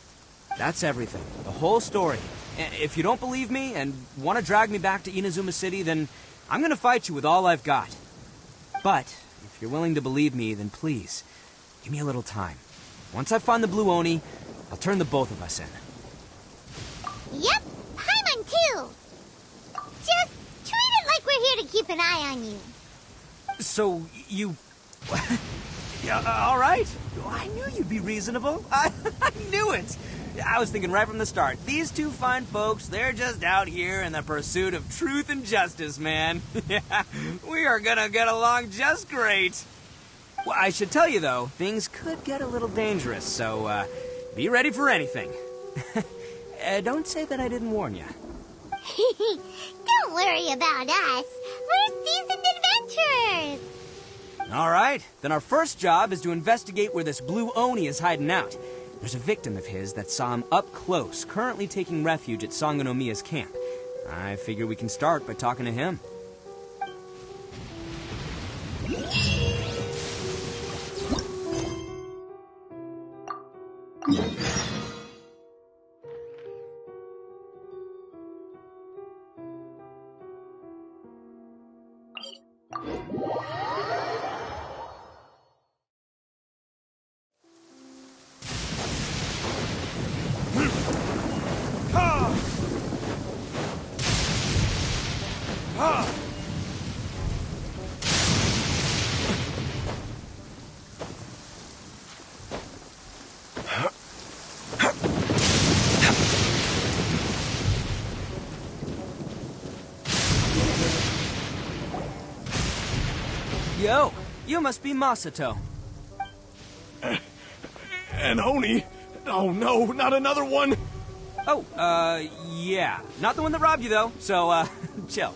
That's everything. The whole story. If you don't believe me and want to drag me back to Inazuma City, then I'm going to fight you with all I've got. But if you're willing to believe me, then please, give me a little time. Once I find the Blue Oni, I'll turn the both of us in. Yep, Paimon too. Just treat it like we're here to keep an eye on you. So, you... Yeah, all right. I knew you'd be reasonable. I knew it. I was thinking right from the start. These two fine folks, they're just out here in the pursuit of truth and justice, man. Yeah, we are gonna get along just great. Well, I should tell you, though, things could get a little dangerous, so be ready for anything. Don't say that I didn't warn you. Don't worry about us. We're seasoned adventurers. All right, then our first job is to investigate where this Blue Oni is hiding out. There's a victim of his that saw him up close, currently taking refuge at Sangonomiya's camp. I figure we can start by talking to him. Yo, you must be Masato. An Oni? Oh no, not another one! Oh, yeah. Not the one that robbed you, though, so, chill.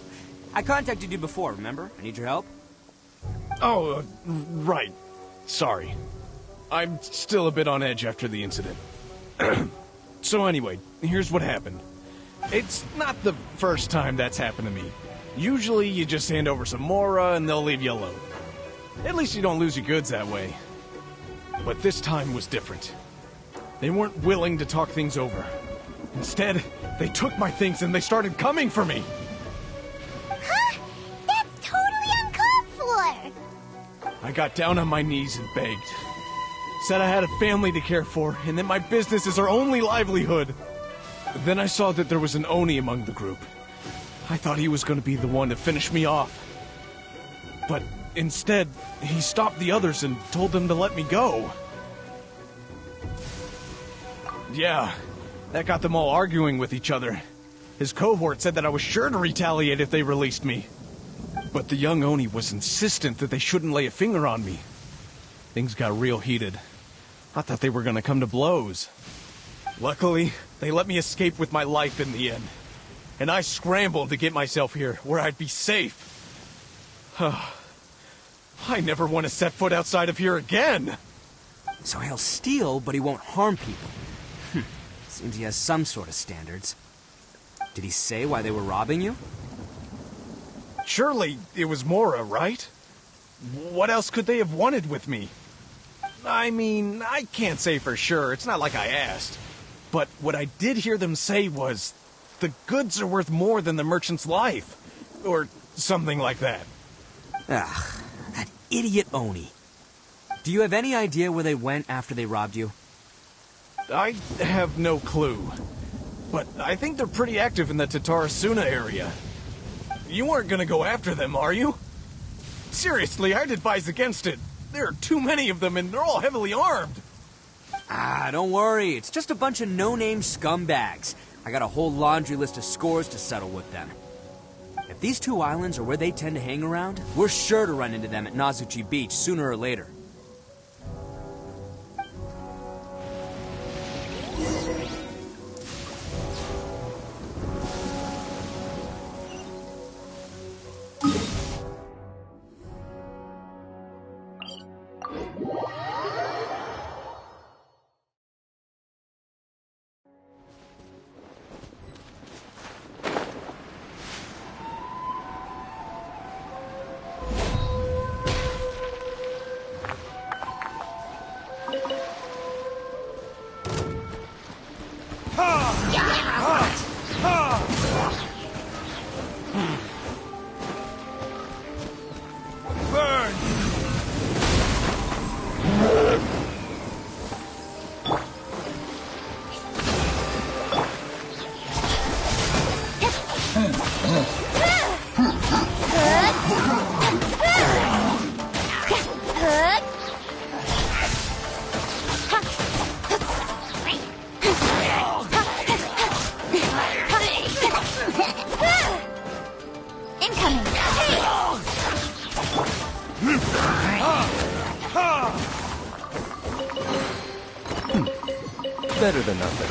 I contacted you before, remember? I need your help. Oh, right. Sorry. I'm still a bit on edge after the incident. So anyway, here's what happened. It's not the first time that's happened to me. Usually you just hand over some Mora and they'll leave you alone. At least you don't lose your goods that way. But this time was different. They weren't willing to talk things over. Instead, they took my things and they started coming for me. Huh? That's totally uncalled for. I got down on my knees and begged. Said I had a family to care for and that my business is our only livelihood. Then I saw that there was an Oni among the group. I thought he was going to be the one to finish me off. But instead, he stopped the others and told them to let me go. Yeah, that got them all arguing with each other. His cohort said that I was sure to retaliate if they released me. But the young Oni was insistent that they shouldn't lay a finger on me. Things got real heated. I thought they were going to come to blows. Luckily, they let me escape with my life in the end. And I scrambled to get myself here, where I'd be safe. I never want to set foot outside of here again! So he'll steal, but he won't harm people. Seems he has some sort of standards. Did he say why they were robbing you? Surely it was Mora, right? What else could they have wanted with me? I mean, I can't say for sure. It's not like I asked. But what I did hear them say was, the goods are worth more than the merchant's life. Or something like that. Ugh, that idiot Oni. Do you have any idea where they went after they robbed you? I have no clue. But I think they're pretty active in the Tatarasuna area. You aren't gonna go after them, are you? Seriously, I'd advise against it. There are too many of them and they're all heavily armed. Ah, don't worry. It's just a bunch of no-name scumbags. I got a whole laundry list of scores to settle with them. If these two islands are where they tend to hang around, we're sure to run into them at Nazuchi Beach sooner or later. Better than nothing.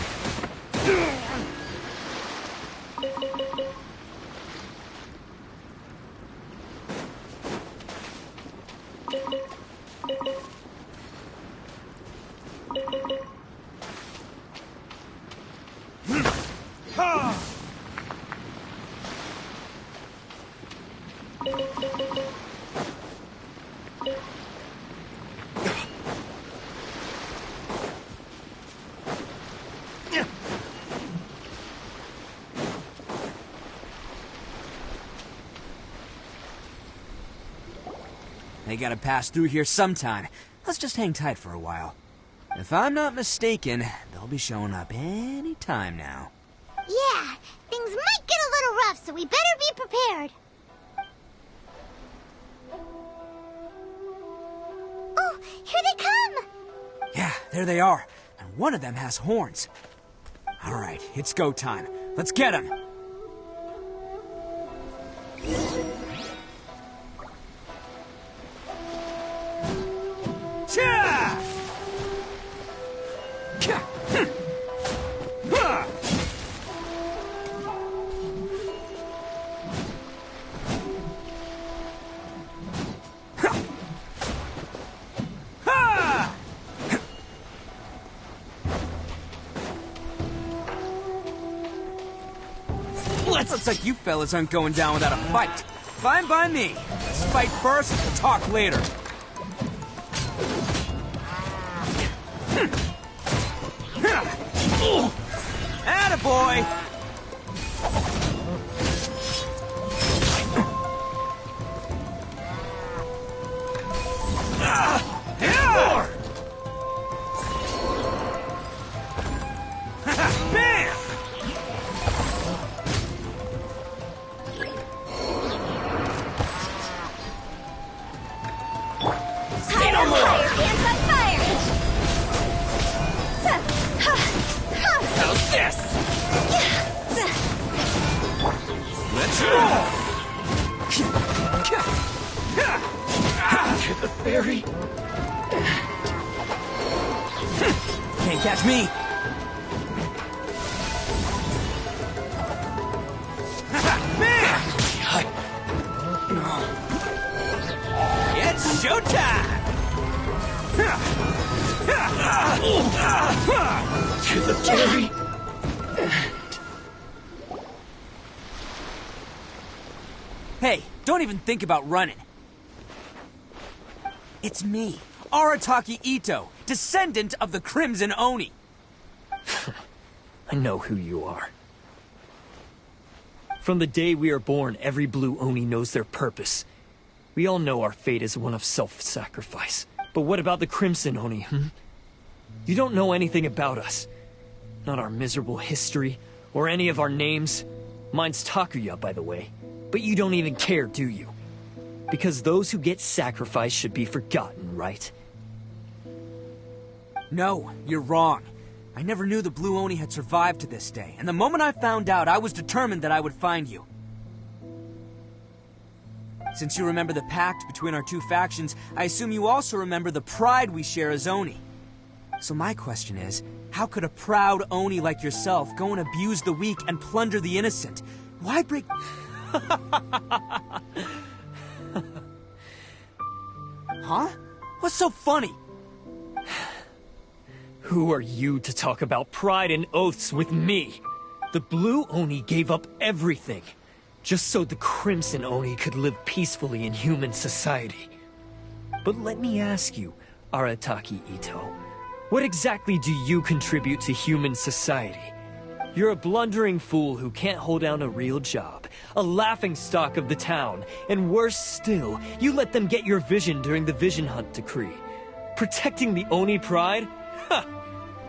They gotta pass through here sometime. Let's just hang tight for a while. If I'm not mistaken, they'll be showing up any time now. Yeah, things might get a little rough, so we better be prepared. Oh, here they come! Yeah, there they are. And one of them has horns. All right, it's go time. Let's get them. Looks like you fellas aren't going down without a fight. Fine by me. Let's fight first, talk later. Attaboy! Bam! Say no more! Hands on fire! How's this? Let's roll! To the ferry. Can't catch me. It's showtime! To the ferry. Hey, don't even think about running. It's me, Arataki Ito, descendant of the Crimson Oni. I know who you are. From the day we are born, every blue Oni knows their purpose. We all know our fate is one of self-sacrifice. But what about the Crimson Oni, You don't know anything about us. Not our miserable history, or any of our names. Mine's Takuya, by the way. But you don't even care, do you? Because those who get sacrificed should be forgotten, right? No, you're wrong. I never knew the Blue Oni had survived to this day, and the moment I found out, I was determined that I would find you. Since you remember the pact between our two factions, I assume you also remember the pride we share as Oni. So my question is, how could a proud Oni like yourself go and abuse the weak and plunder the innocent? Why break... Huh? What's so funny? Who are you to talk about pride and oaths with me? The Blue Oni gave up everything, just so the Crimson Oni could live peacefully in human society. But let me ask you, Arataki Ito, what exactly do you contribute to human society? You're a blundering fool who can't hold down a real job, a laughingstock of the town, and worse still, you let them get your vision during the Vision Hunt decree. Protecting the Oni pride? Ha!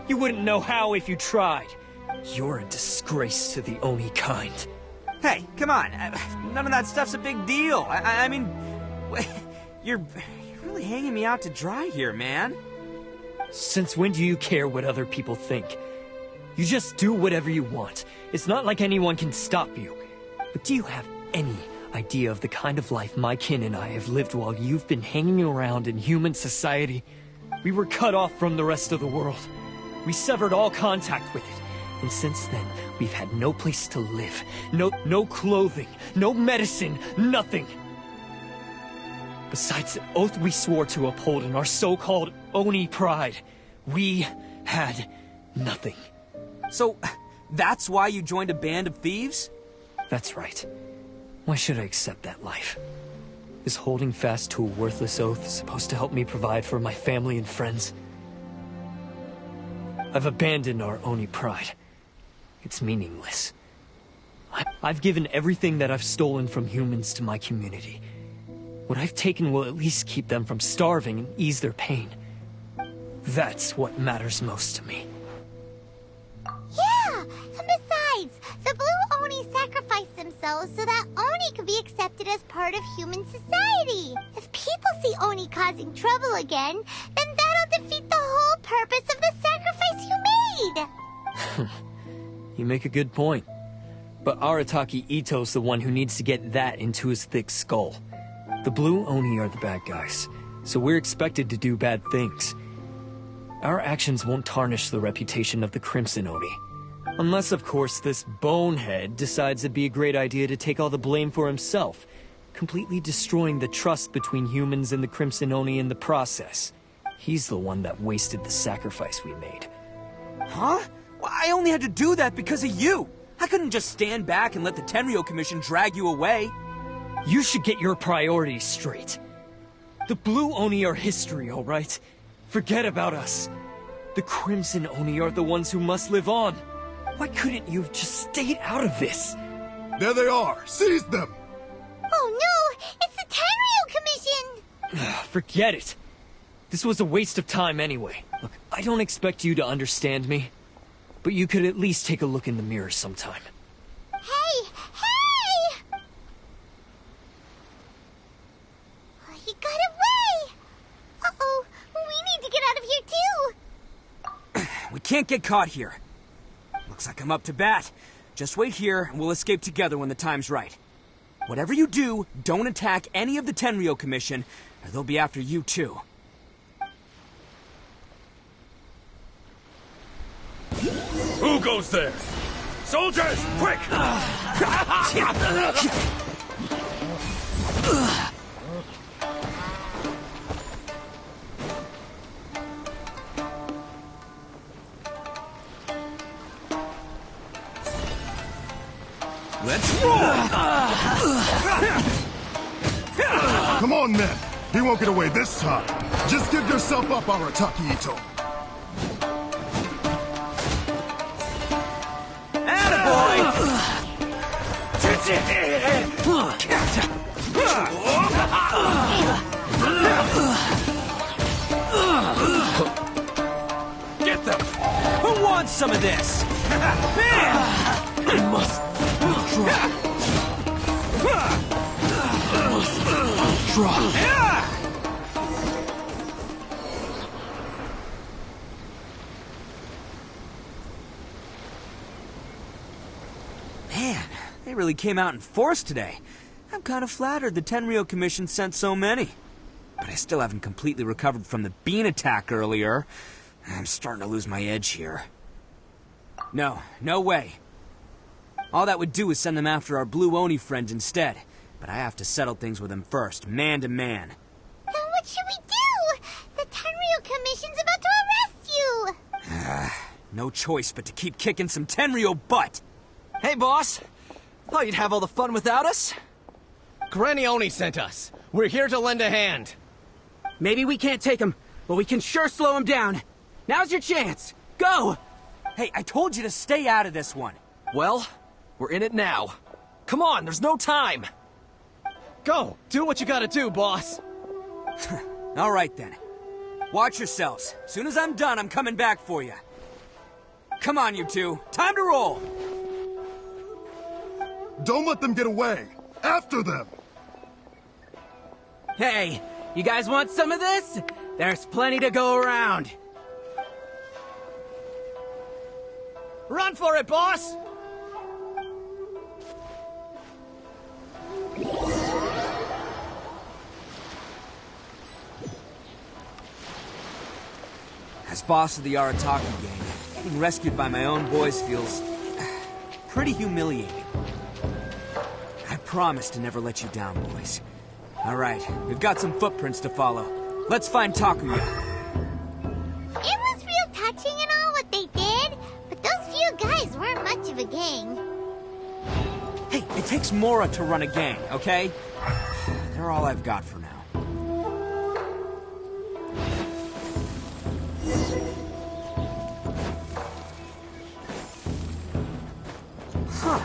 You wouldn't know how if you tried. You're a disgrace to the Oni kind. Hey, come on. None of that stuff's a big deal. I mean, you're really hanging me out to dry here, man. Since when do you care what other people think? You just do whatever you want. It's not like anyone can stop you. But do you have any idea of the kind of life my kin and I have lived while you've been hanging around in human society? We were cut off from the rest of the world. We severed all contact with it. And since then, we've had no place to live. No clothing, no medicine, nothing. Besides the oath we swore to uphold in our so-called Oni pride, we had nothing. So, that's why you joined a band of thieves? That's right. Why should I accept that life? Is holding fast to a worthless oath supposed to help me provide for my family and friends? I've abandoned our Oni pride. It's meaningless. I've given everything that I've stolen from humans to my community. What I've taken will at least keep them from starving and ease their pain. That's what matters most to me. Yeah! And besides, the Blue Oni sacrificed themselves so that Oni could be accepted as part of human society. If people see Oni causing trouble again, then that'll defeat the whole purpose of the sacrifice you made! You make a good point. But Arataki Ito's the one who needs to get that into his thick skull. The Blue Oni are the bad guys, so we're expected to do bad things. Our actions won't tarnish the reputation of the Crimson Oni. Unless, of course, this bonehead decides it'd be a great idea to take all the blame for himself, completely destroying the trust between humans and the Crimson Oni in the process. He's the one that wasted the sacrifice we made. Huh? Well, I only had to do that because of you! I couldn't just stand back and let the Tenryo Commission drag you away. You should get your priorities straight. The Blue Oni are history, alright? Forget about us. The Crimson Oni are the ones who must live on. Why couldn't you have just stayed out of this? There they are! Seize them! Oh no! It's the Tenryo Commission! Forget it. This was a waste of time anyway. Look, I don't expect you to understand me, but you could at least take a look in the mirror sometime. Hey! Hey! He got away! Uh-oh, we need to get out of here too! We can't get caught here. Looks like I'm up to bat. Just wait here, and we'll escape together when the time's right. Whatever you do, don't attack any of the Tenryo Commission, or they'll be after you too. Who goes there? Soldiers, quick! Let's roll! Come on, men. He won't get away this time. Just give yourself up, Arataki Ito. Get them! Who wants some of this? Man! I must withdraw. I must withdraw. Man, they really came out in force today. I'm kind of flattered the Tenryou Commission sent so many. But I still haven't completely recovered from the bean attack earlier. I'm starting to lose my edge here. No way. All that would do is send them after our blue Oni friends instead. But I have to settle things with them first, man to man. Then what should we do? The Tenryou Commission's about to arrest you! No choice but to keep kicking some Tenryou butt! Hey, boss. Thought you'd have all the fun without us? Granny Oni sent us. We're here to lend a hand. Maybe we can't take him, but we can sure slow him down. Now's your chance. Go! Hey, I told you to stay out of this one. Well, we're in it now. Come on, there's no time. Go, do what you gotta do, boss. All right then. Watch yourselves. As soon as I'm done, I'm coming back for you. Come on, you two. Time to roll. Don't let them get away. After them. Hey, you guys want some of this? There's plenty to go around. Run for it, boss! As boss of the Arataki gang, getting rescued by my own boys feels pretty humiliating. I promise to never let you down, boys. All right, we've got some footprints to follow. Let's find Takuya. It was real touching and all what they did, but those few guys weren't much of a gang. Hey, it takes Mora to run a gang, okay? They're all I've got for now. Huh.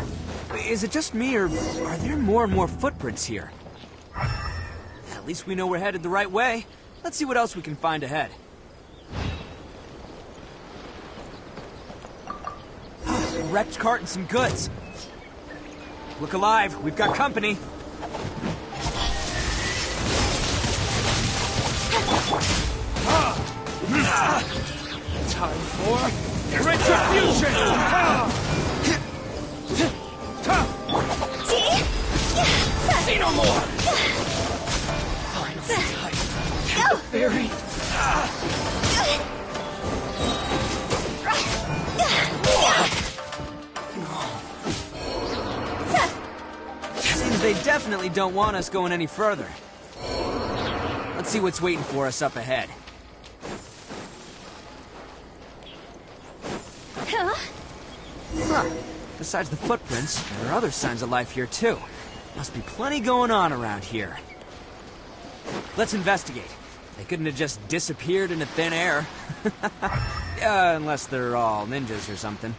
Is it just me, or are there more and more footprints here? At least we know we're headed the right way. Let's see what else we can find ahead. A wrecked cart and some goods. Look alive, we've got company. Time for retribution! See no more! Final fight. Fairy. Seems they definitely don't want us going any further. Let's see what's waiting for us up ahead. Huh. Besides the footprints, there are other signs of life here too. Must be plenty going on around here. Let's investigate. They couldn't have just disappeared into thin air. Unless they're all ninjas or something.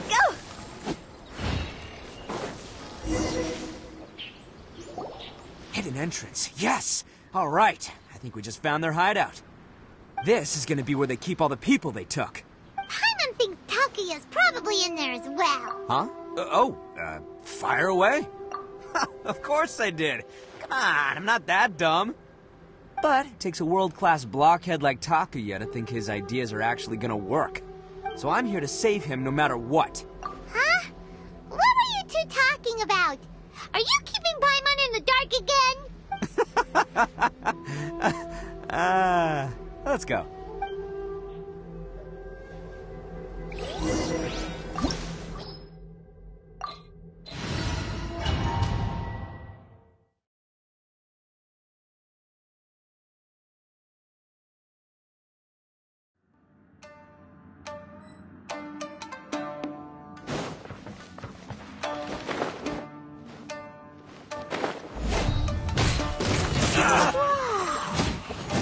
Go! Hidden entrance. Yes! All right. I think we just found their hideout. This is gonna be where they keep all the people they took. Paimon thinks Takuya's probably in there as well. Huh? Fire away? Of course I did. Come on, I'm not that dumb. But it takes a world-class blockhead like Takuya to think his ideas are actually gonna work. So I'm here to save him no matter what. Huh? What were you two talking about? Are you keeping Paimon in the dark again? Let's go.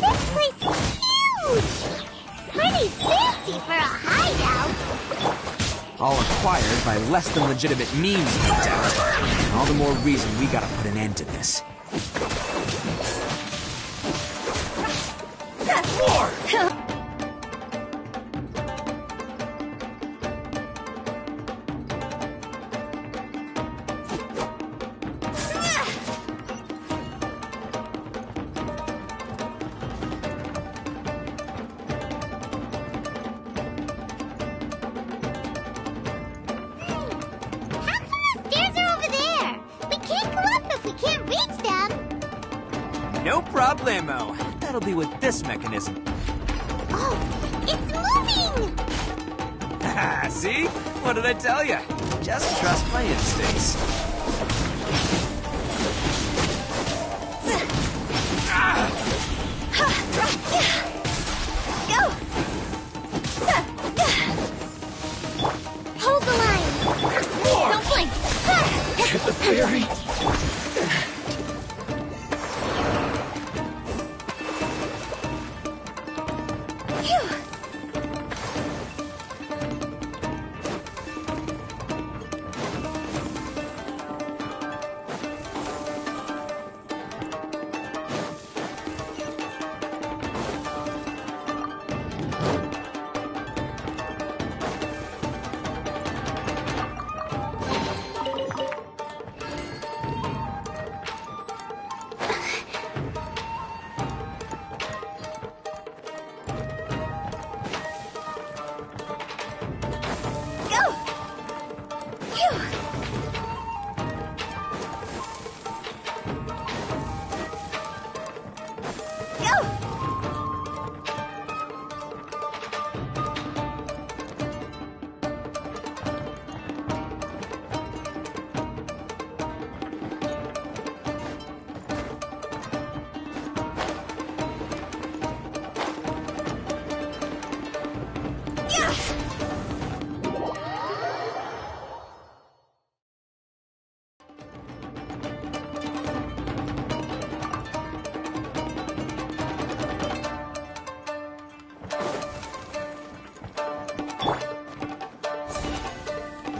This place is huge! acquired by less than legitimate means, no doubt. All the more reason we gotta put an end to this. No problemo. That'll be with this mechanism. Oh, it's moving! Haha, see? What did I tell you? Just trust my instincts. Hold the line! Don't blink! Get the fairy!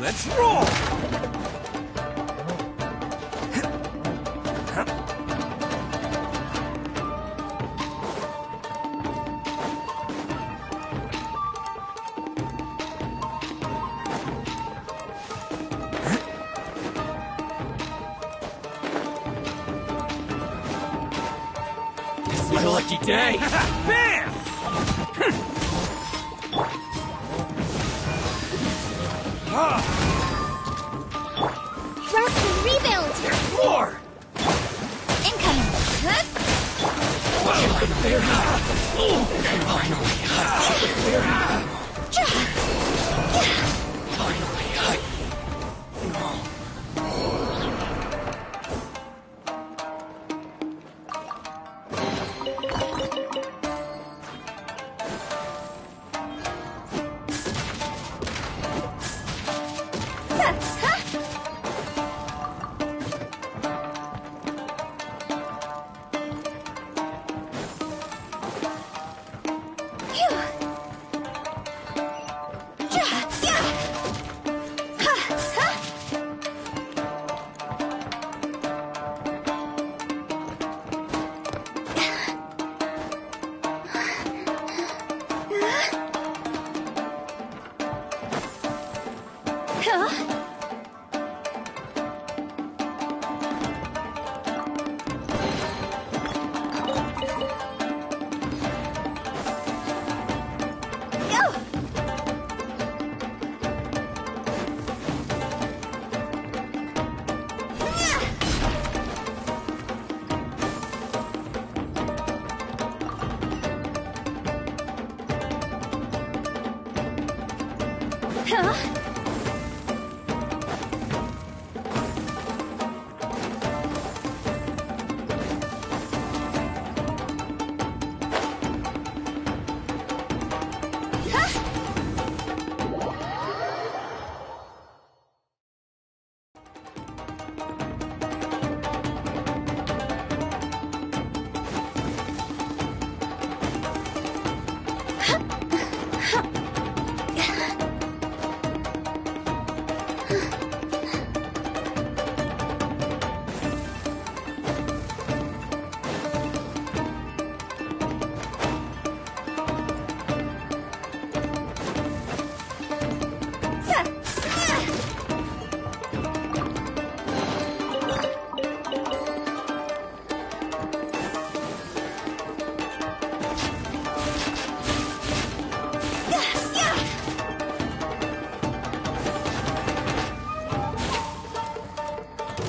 Let's roll! It's my lucky day! Bam! Thrust and rebuild! More! Incoming!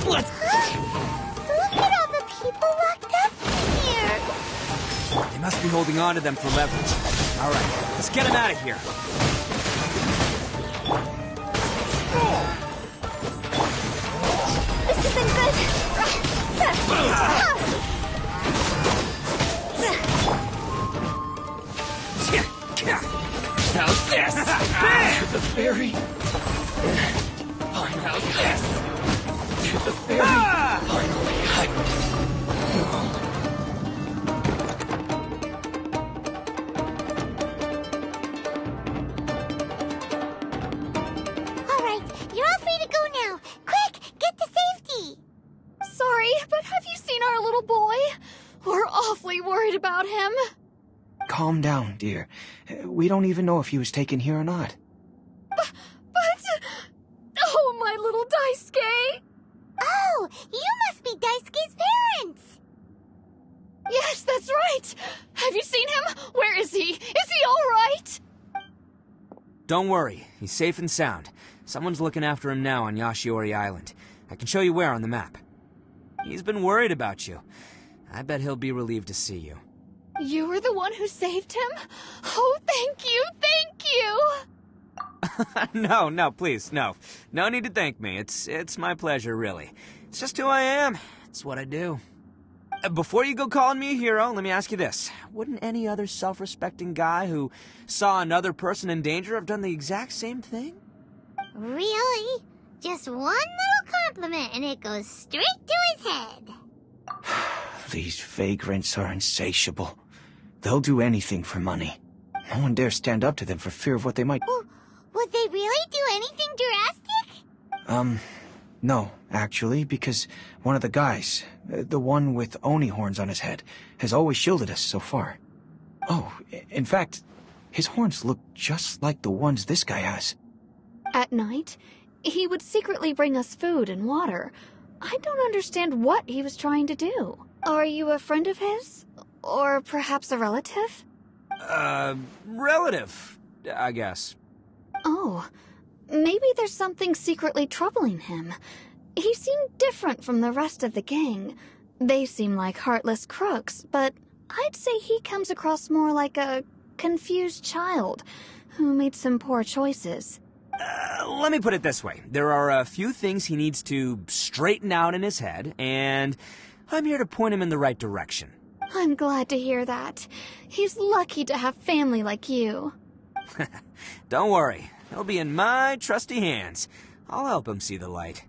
Let's... Look at all the people locked up here. They must be holding on to them for leverage. All right, let's get them out of here. This isn't good. How's this? To the ferry. How's this? To the ferry. Finally, All right, you're all free to go now. Quick, get to safety. Sorry, but have you seen our little boy? We're awfully worried about him. Calm down, dear. We don't even know if he was taken here or not. But... Oh, my little Daisuke! Oh, you must be Daisuke's parents. Yes, that's right. Have you seen him? Where is he? Is he all right? Don't worry, he's safe and sound. Someone's looking after him now on Yashiori Island. I can show you where on the map. He's been worried about you. I bet he'll be relieved to see you. You were the one who saved him? Oh, thank you, thank you! No, please, no. No need to thank me. It's my pleasure, really. It's just who I am. It's what I do. Before you go calling me a hero, let me ask you this. Wouldn't any other self-respecting guy who saw another person in danger have done the exact same thing? Really? Just one little compliment and it goes straight to his head. These vagrants are insatiable. They'll do anything for money. No one dares stand up to them for fear of what they might... Would they really do anything drastic? No, actually, because one of the guys, the one with Oni horns on his head, has always shielded us so far. Oh, in fact, his horns look just like the ones this guy has. At night, he would secretly bring us food and water. I don't understand what he was trying to do. Are you a friend of his? Or perhaps a relative? Relative, I guess. Oh, maybe there's something secretly troubling him. He seemed different from the rest of the gang. They seem like heartless crooks, but I'd say he comes across more like a confused child who made some poor choices. Let me put it this way. There are a few things he needs to straighten out in his head, and I'm here to point him in the right direction. I'm glad to hear that. He's lucky to have family like you. Don't worry. He'll be in my trusty hands. I'll help him see the light.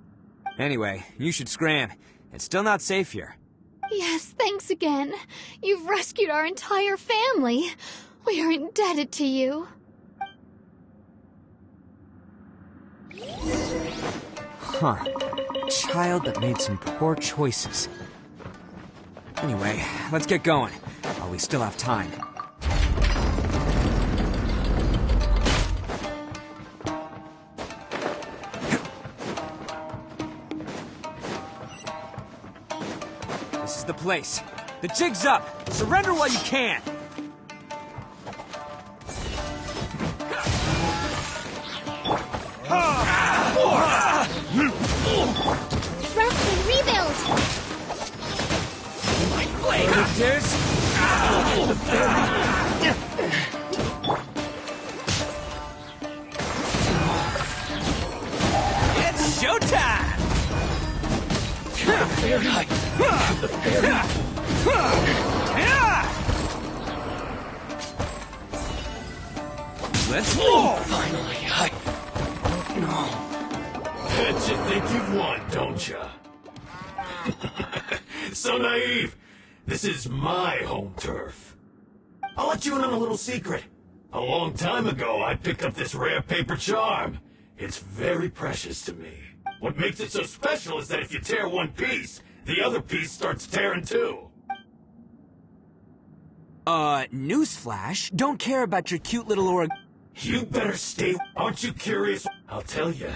Anyway, you should scram. It's still not safe here. Yes, thanks again. You've rescued our entire family. We are indebted to you. Huh. Child that made some poor choices. Anyway, let's get going, while we still have time. This is the place. The jig's up. Surrender while you can. Roughly rebuild. It's showtime! Let's roll! Finally, Bet you think you've won, don't ya? So naive. This is my home turf. I'll let you in on a little secret. A long time ago, I picked up this rare paper charm. It's very precious to me. What makes it so special is that if you tear one piece, the other piece starts tearing too. Newsflash, don't care about your cute little org... You better stay... Aren't you curious? I'll tell you.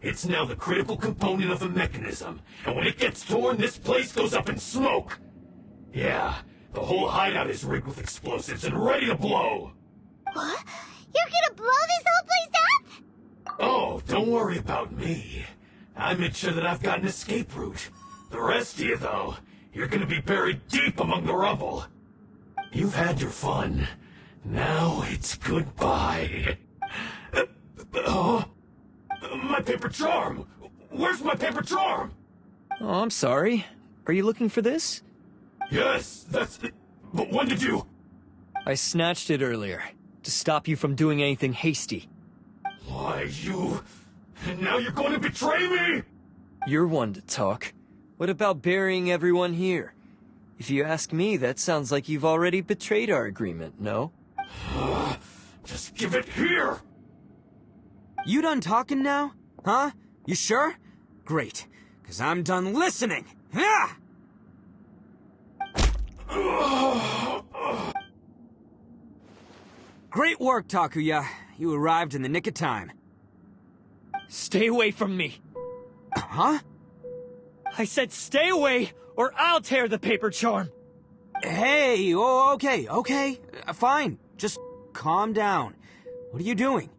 It's now the critical component of the mechanism, and when it gets torn, this place goes up in smoke. Yeah, the whole hideout is rigged with explosives and ready to blow. What? You're gonna blow this whole place up? Oh, don't worry about me. I make sure that I've got an escape route. The rest of you, though, you're gonna be buried deep among the rubble. You've had your fun. Now it's goodbye. My paper charm! Where's my paper charm? Oh, I'm sorry. Are you looking for this? Yes, that's it. But when did you... I snatched it earlier, to stop you from doing anything hasty. Why, you... And now you're going to betray me? You're one to talk. What about burying everyone here? If you ask me, that sounds like you've already betrayed our agreement, no? Just give it here! You done talking now? Huh? You sure? Great, because I'm done listening! Ah! Great work, Takuya. You arrived in the nick of time. Stay away from me! Huh? I said stay away, or I'll tear the paper charm! Hey, oh, okay. Fine. Just calm down. What are you doing?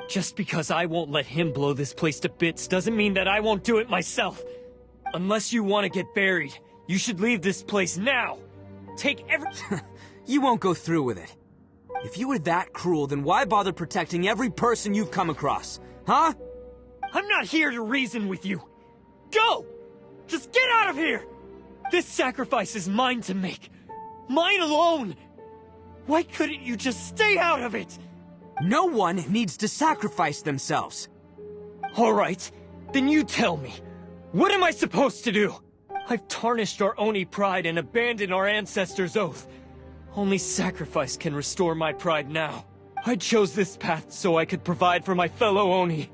Just because I won't let him blow this place to bits doesn't mean that I won't do it myself. Unless you want to get buried, you should leave this place now. Take every... You won't go through with it. If you were that cruel, then why bother protecting every person you've come across? Huh? I'm not here to reason with you. Go! Just get out of here! This sacrifice is mine to make. Mine alone! Why couldn't you just stay out of it? No one needs to sacrifice themselves. Alright, then you tell me. What am I supposed to do? I've tarnished our Oni pride and abandoned our ancestors' oath. Only sacrifice can restore my pride now. I chose this path so I could provide for my fellow Oni.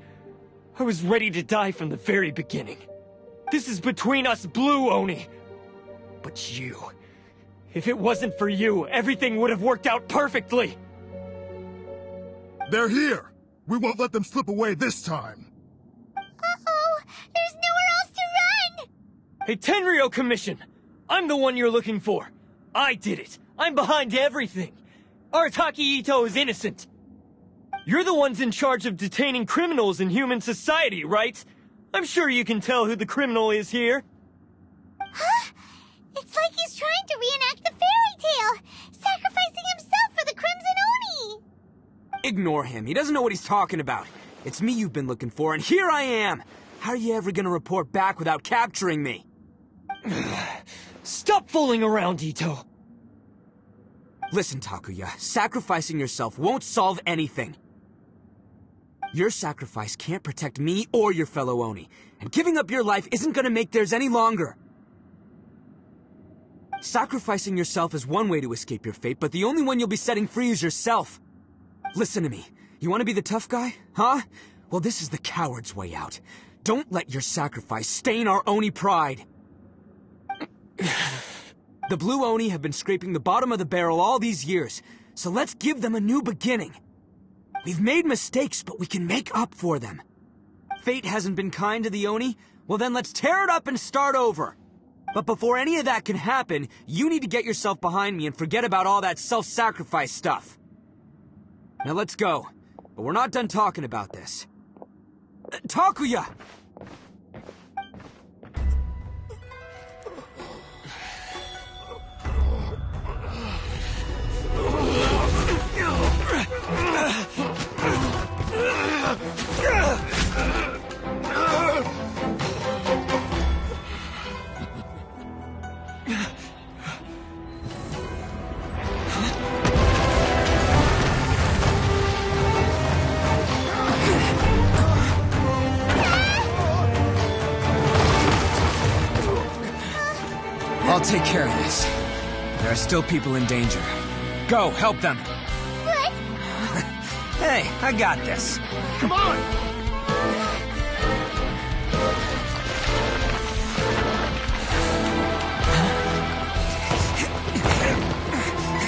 I was ready to die from the very beginning. This is between us Blue Oni. But you... If it wasn't for you, everything would have worked out perfectly! They're here! We won't let them slip away this time! Uh-oh! There's nowhere else to run! Hey, Tenryo Commission! I'm the one you're looking for. I did it. I'm behind everything. Arataki Ito is innocent. You're the ones in charge of detaining criminals in human society, right? I'm sure you can tell who the criminal is here. Huh? It's like he's trying to reenact the fairy tale, sacrificing himself for the Crimson Oni! Ignore him. He doesn't know what he's talking about. It's me you've been looking for, and here I am! How are you ever gonna report back without capturing me? Stop fooling around, Ito! Listen, Takuya, sacrificing yourself won't solve anything. Your sacrifice can't protect me or your fellow Oni, and giving up your life isn't gonna make theirs any longer. Sacrificing yourself is one way to escape your fate, but the only one you'll be setting free is yourself. Listen to me. You want to be the tough guy? Huh? Well, this is the coward's way out. Don't let your sacrifice stain our Oni pride. The Blue Oni have been scraping the bottom of the barrel all these years, so let's give them a new beginning. We've made mistakes, but we can make up for them. Fate hasn't been kind to the Oni? Well then let's tear it up and start over. But before any of that can happen, you need to get yourself behind me and forget about all that self-sacrifice stuff. Now let's go. But we're not done talking about this. Takuya! I'll take care of this. There are still people in danger. Go, help them. What? Hey, I got this. Come on!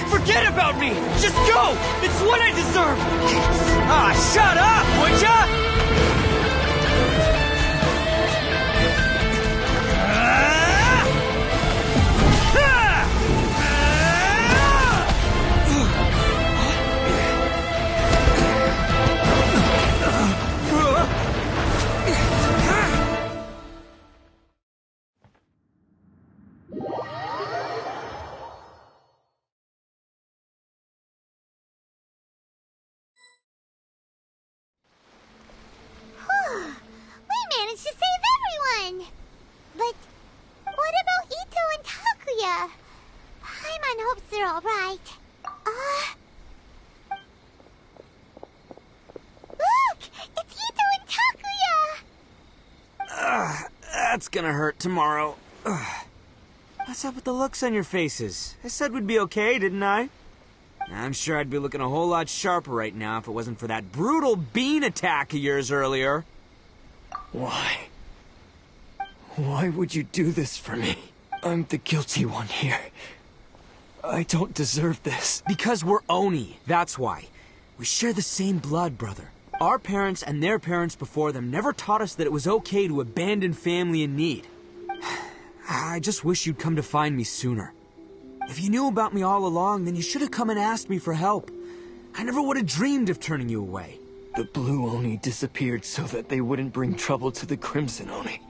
Forget about me! Just go! It's what I deserve! Ah, shut up, would ya? fun. But what about Ito and Takuya? Paimon hopes they're alright. Look! It's Ito and Takuya! That's gonna hurt tomorrow. What's up with the looks on your faces? I said we'd be okay, didn't I? I'm sure I'd be looking a whole lot sharper right now if it wasn't for that brutal bean attack of yours earlier. Why? Why would you do this for me? I'm the guilty one here. I don't deserve this. Because we're Oni, that's why. We share the same blood, brother. Our parents and their parents before them never taught us that it was okay to abandon family in need. I just wish you'd come to find me sooner. If you knew about me all along, then you should have come and asked me for help. I never would have dreamed of turning you away. The Blue Oni disappeared so that they wouldn't bring trouble to the Crimson Oni.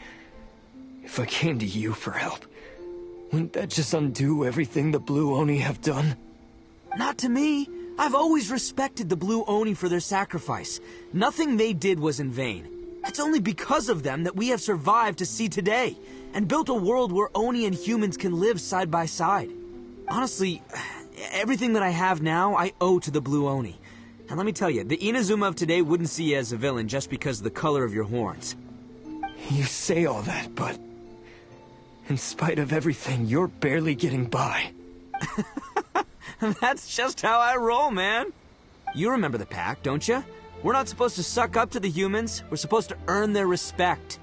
If I came to you for help, wouldn't that just undo everything the Blue Oni have done? Not to me. I've always respected the Blue Oni for their sacrifice. Nothing they did was in vain. It's only because of them that we have survived to see today, and built a world where Oni and humans can live side by side. Honestly, everything that I have now, I owe to the Blue Oni. And let me tell you, the Inazuma of today wouldn't see you as a villain just because of the color of your horns. You say all that, but in spite of everything, you're barely getting by. That's just how I roll, man. You remember the pact, don't you? We're not supposed to suck up to the humans. We're supposed to earn their respect.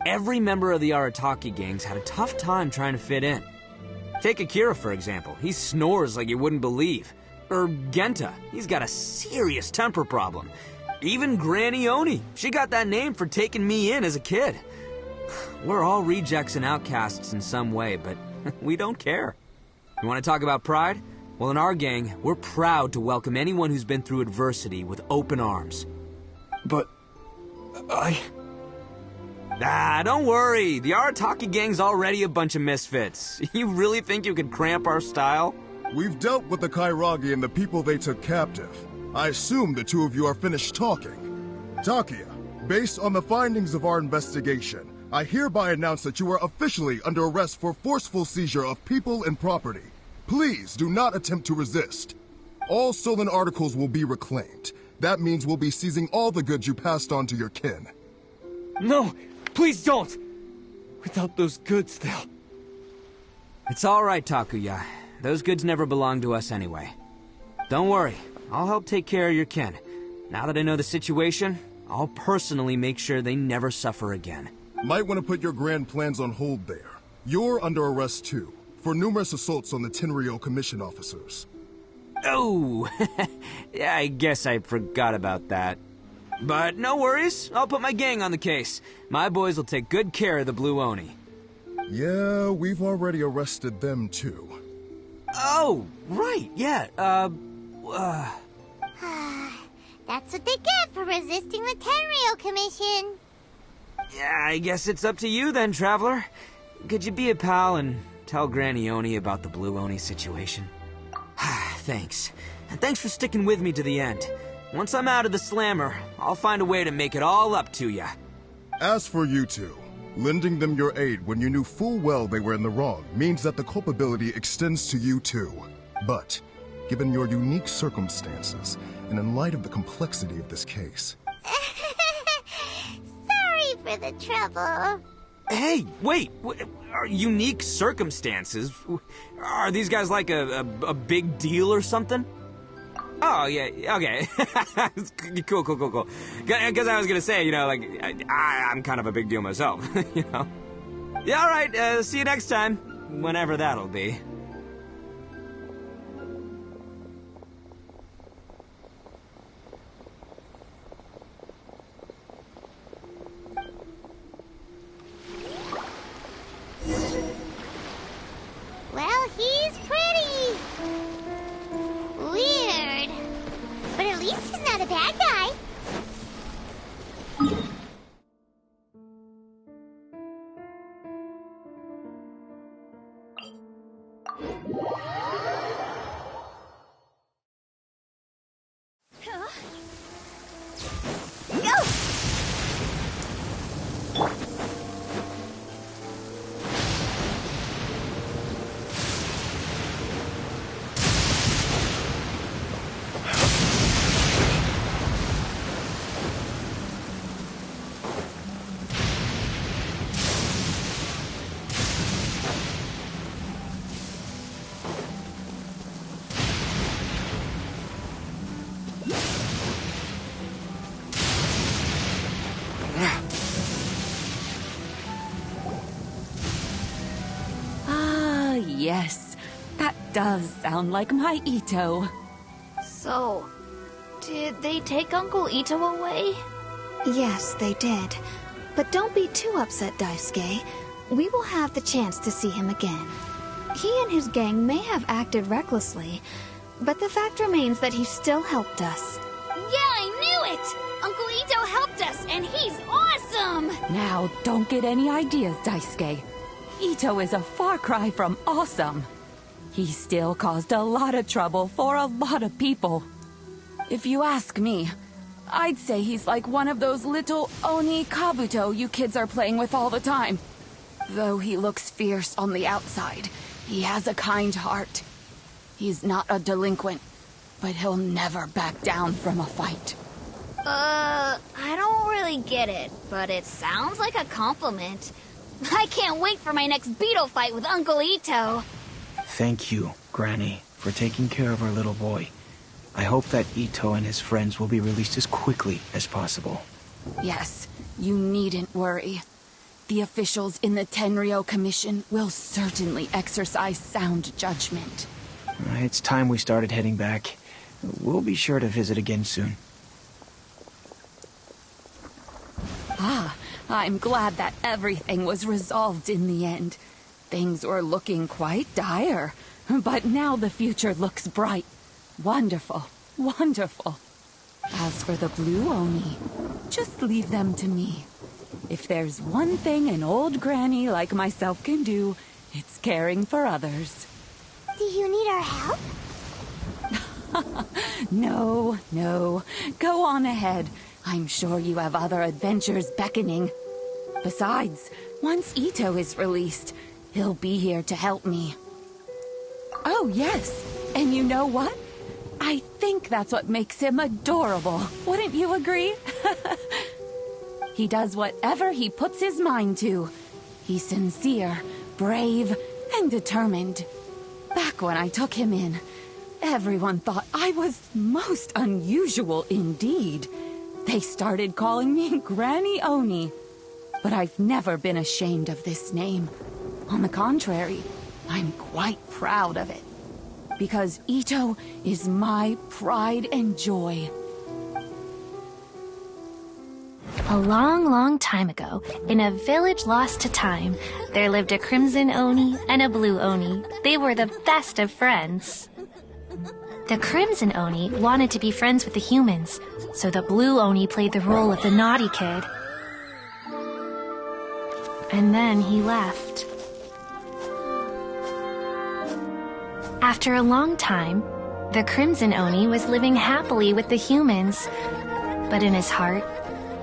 Every member of the Arataki gangs had a tough time trying to fit in. Take Akira, for example. He snores like you wouldn't believe. Or Genta. He's got a serious temper problem. Even Granny Oni. She got that name for taking me in as a kid. We're all rejects and outcasts in some way, but we don't care. You want to talk about pride? Well, in our gang, we're proud to welcome anyone who's been through adversity with open arms. But don't worry. The Arataki gang's already a bunch of misfits. You really think you could cramp our style? We've dealt with the Kairagi and the people they took captive. I assume the two of you are finished talking. Takuya, based on the findings of our investigation, I hereby announce that you are officially under arrest for forceful seizure of people and property. Please do not attempt to resist. All stolen articles will be reclaimed. That means we'll be seizing all the goods you passed on to your kin. No, please don't! Without those goods, they'll... It's all right, Takuya. Those goods never belonged to us anyway. Don't worry, I'll help take care of your kin. Now that I know the situation, I'll personally make sure they never suffer again. Might want to put your grand plans on hold there. You're under arrest too, for numerous assaults on the Tenryou Commission officers. Oh, yeah, I guess I forgot about that. But no worries, I'll put my gang on the case. My boys will take good care of the Blue Oni. Yeah, we've already arrested them too. Oh, right, yeah, That's what they get for resisting the Tenryou Commission. Yeah, I guess it's up to you then, Traveler. Could you be a pal and tell Granny Oni about the Blue Oni situation? Thanks. And thanks for sticking with me to the end. Once I'm out of the slammer, I'll find a way to make it all up to ya. As for you two, lending them your aid when you knew full well they were in the wrong means that the culpability extends to you too. But, given your unique circumstances, and in light of the complexity of this case... Sorry for the trouble. Hey, wait! Unique circumstances? Are these guys like a big deal or something? Oh, yeah, okay. Cool. Because I was gonna say, you know, like, I'm kind of a big deal myself, you know? Yeah, alright, see you next time. Whenever that'll be. Well, he's pretty. Weird. But at least he's not a bad guy. yes. That does sound like my Ito. So, did they take Uncle Ito away? Yes, they did. But don't be too upset, Daisuke. We will have the chance to see him again. He and his gang may have acted recklessly, but the fact remains that he still helped us. Yeah, I knew it! Uncle Ito helped us, and he's awesome! Now, don't get any ideas, Daisuke. Ito is a far cry from awesome. He still caused a lot of trouble for a lot of people. If you ask me, I'd say he's like one of those little Oni Kabuto you kids are playing with all the time. Though he looks fierce on the outside, he has a kind heart. He's not a delinquent, but he'll never back down from a fight. I don't really get it, but it sounds like a compliment. I can't wait for my next beetle fight with Uncle Ito. Thank you, Granny, for taking care of our little boy. I hope that Ito and his friends will be released as quickly as possible. Yes, you needn't worry. The officials in the Tenryo Commission will certainly exercise sound judgment. It's time we started heading back. We'll be sure to visit again soon. I'm glad that everything was resolved in the end. Things were looking quite dire, but now the future looks bright. Wonderful, wonderful. As for the Blue Oni, just leave them to me. If there's one thing an old granny like myself can do, it's caring for others. Do you need our help? No. Go on ahead. I'm sure you have other adventures beckoning. Besides, once Ito is released, he'll be here to help me. Oh, yes. And you know what? I think that's what makes him adorable. Wouldn't you agree? He does whatever he puts his mind to. He's sincere, brave, and determined. Back when I took him in, everyone thought I was most unusual indeed. They started calling me Granny Oni. But I've never been ashamed of this name. On the contrary, I'm quite proud of it. Because Ito is my pride and joy. A long, long time ago, in a village lost to time, there lived a Crimson Oni and a Blue Oni. They were the best of friends. The Crimson Oni wanted to be friends with the humans, so the Blue Oni played the role of the naughty kid. And then he left. After a long time, the Crimson Oni was living happily with the humans, but in his heart,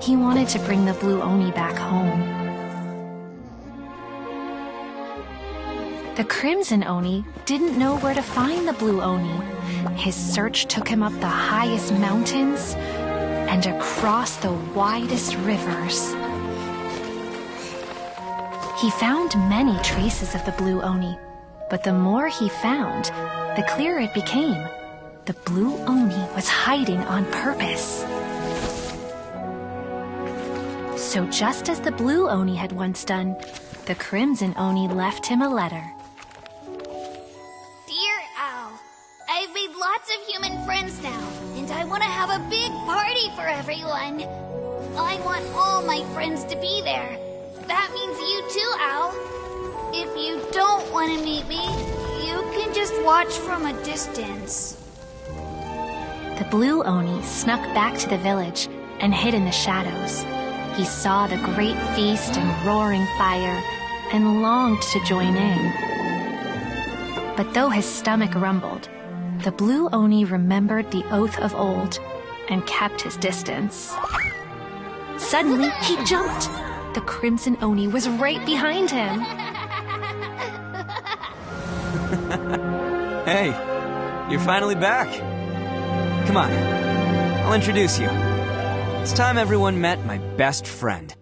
he wanted to bring the Blue Oni back home. The Crimson Oni didn't know where to find the Blue Oni. His search took him up the highest mountains and across the widest rivers. He found many traces of the Blue Oni, but the more he found, the clearer it became. The Blue Oni was hiding on purpose. So just as the Blue Oni had once done, the Crimson Oni left him a letter. Dear Owl, I've made lots of human friends now, and I want to have a big party for everyone. I want all my friends to be there. That means you too, Owl. If you don't want to meet me, you can just watch from a distance. The Blue Oni snuck back to the village and hid in the shadows. He saw the great feast and roaring fire and longed to join in. But though his stomach rumbled, the Blue Oni remembered the oath of old and kept his distance. Suddenly, he jumped. The Crimson Oni was right behind him. Hey, you're finally back. Come on, I'll introduce you. It's time everyone met my best friend.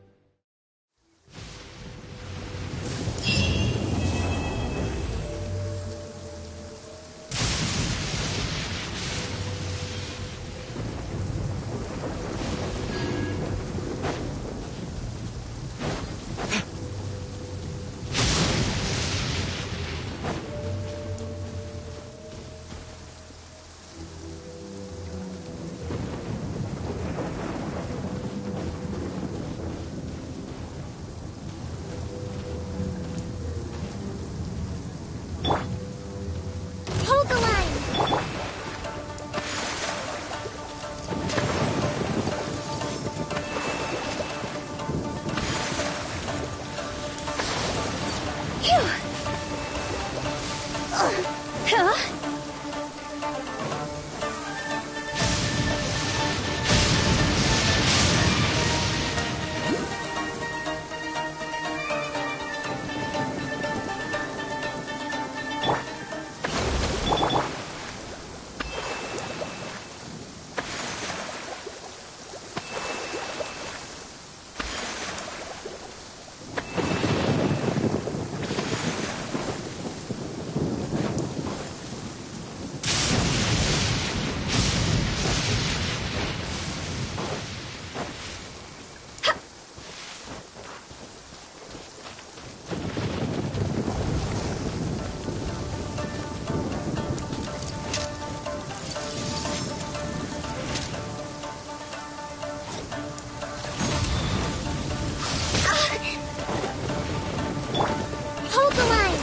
Hold the line.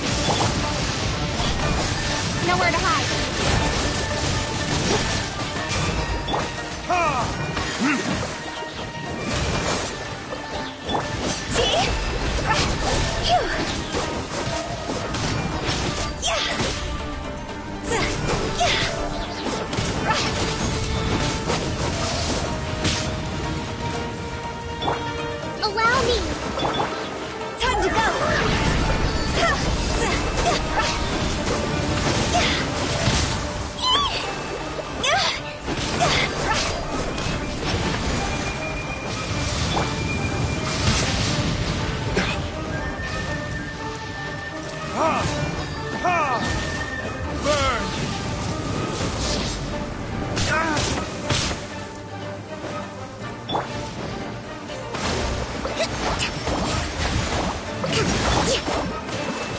Nowhere to hide. Allow me. Time to go.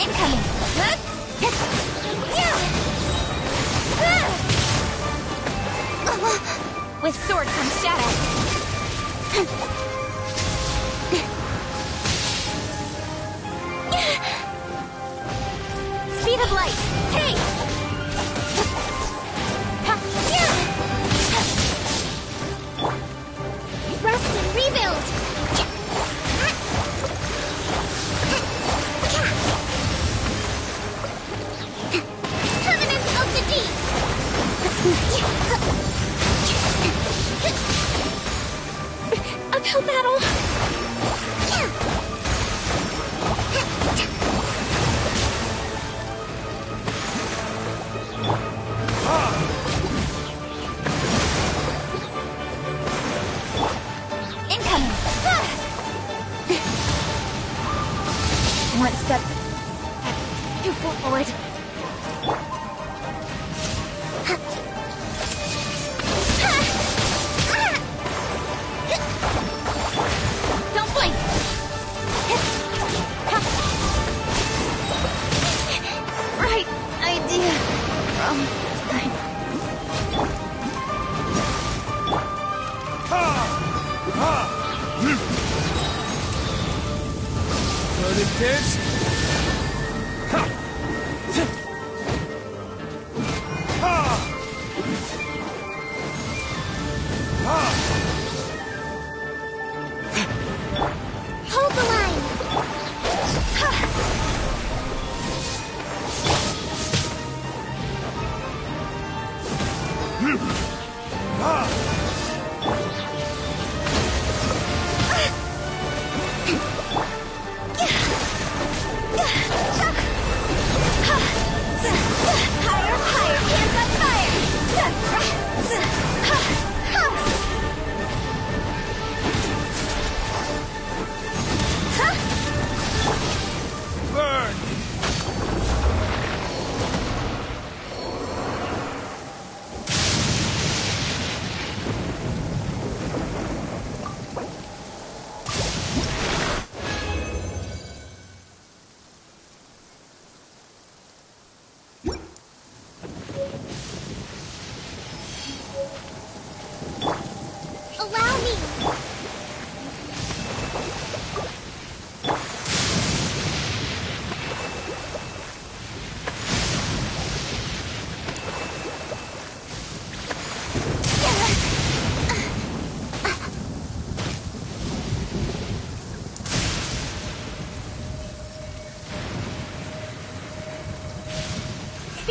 Incoming. With sword comes shadow. Speed of light. Hey! Rest and rebuild. Covenant of the Deep. Uphill battle. Incoming. One step. 2 forward. Don't blink. Right idea. Wrong time. Loaded kids? Hold the line.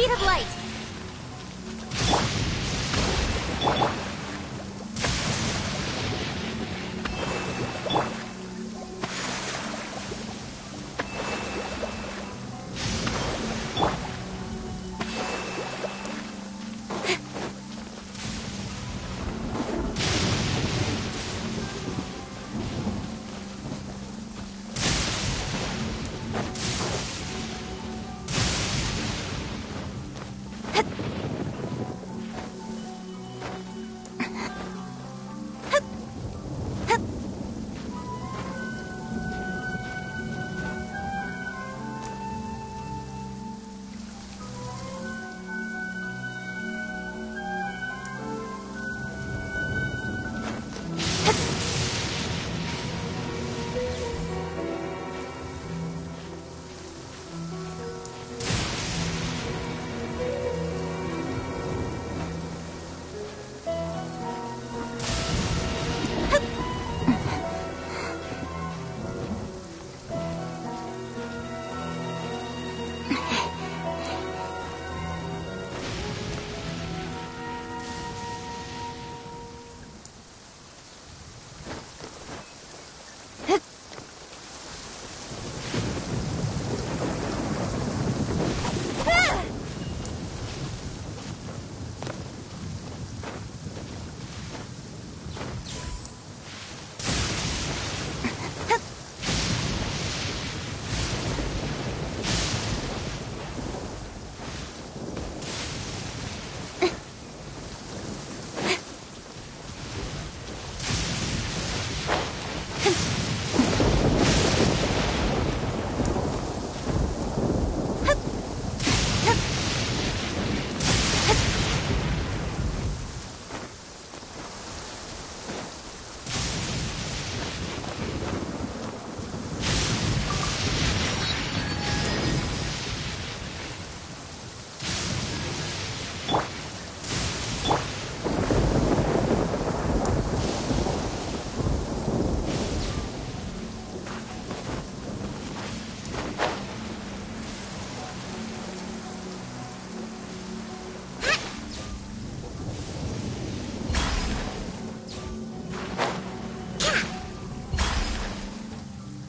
speed of light.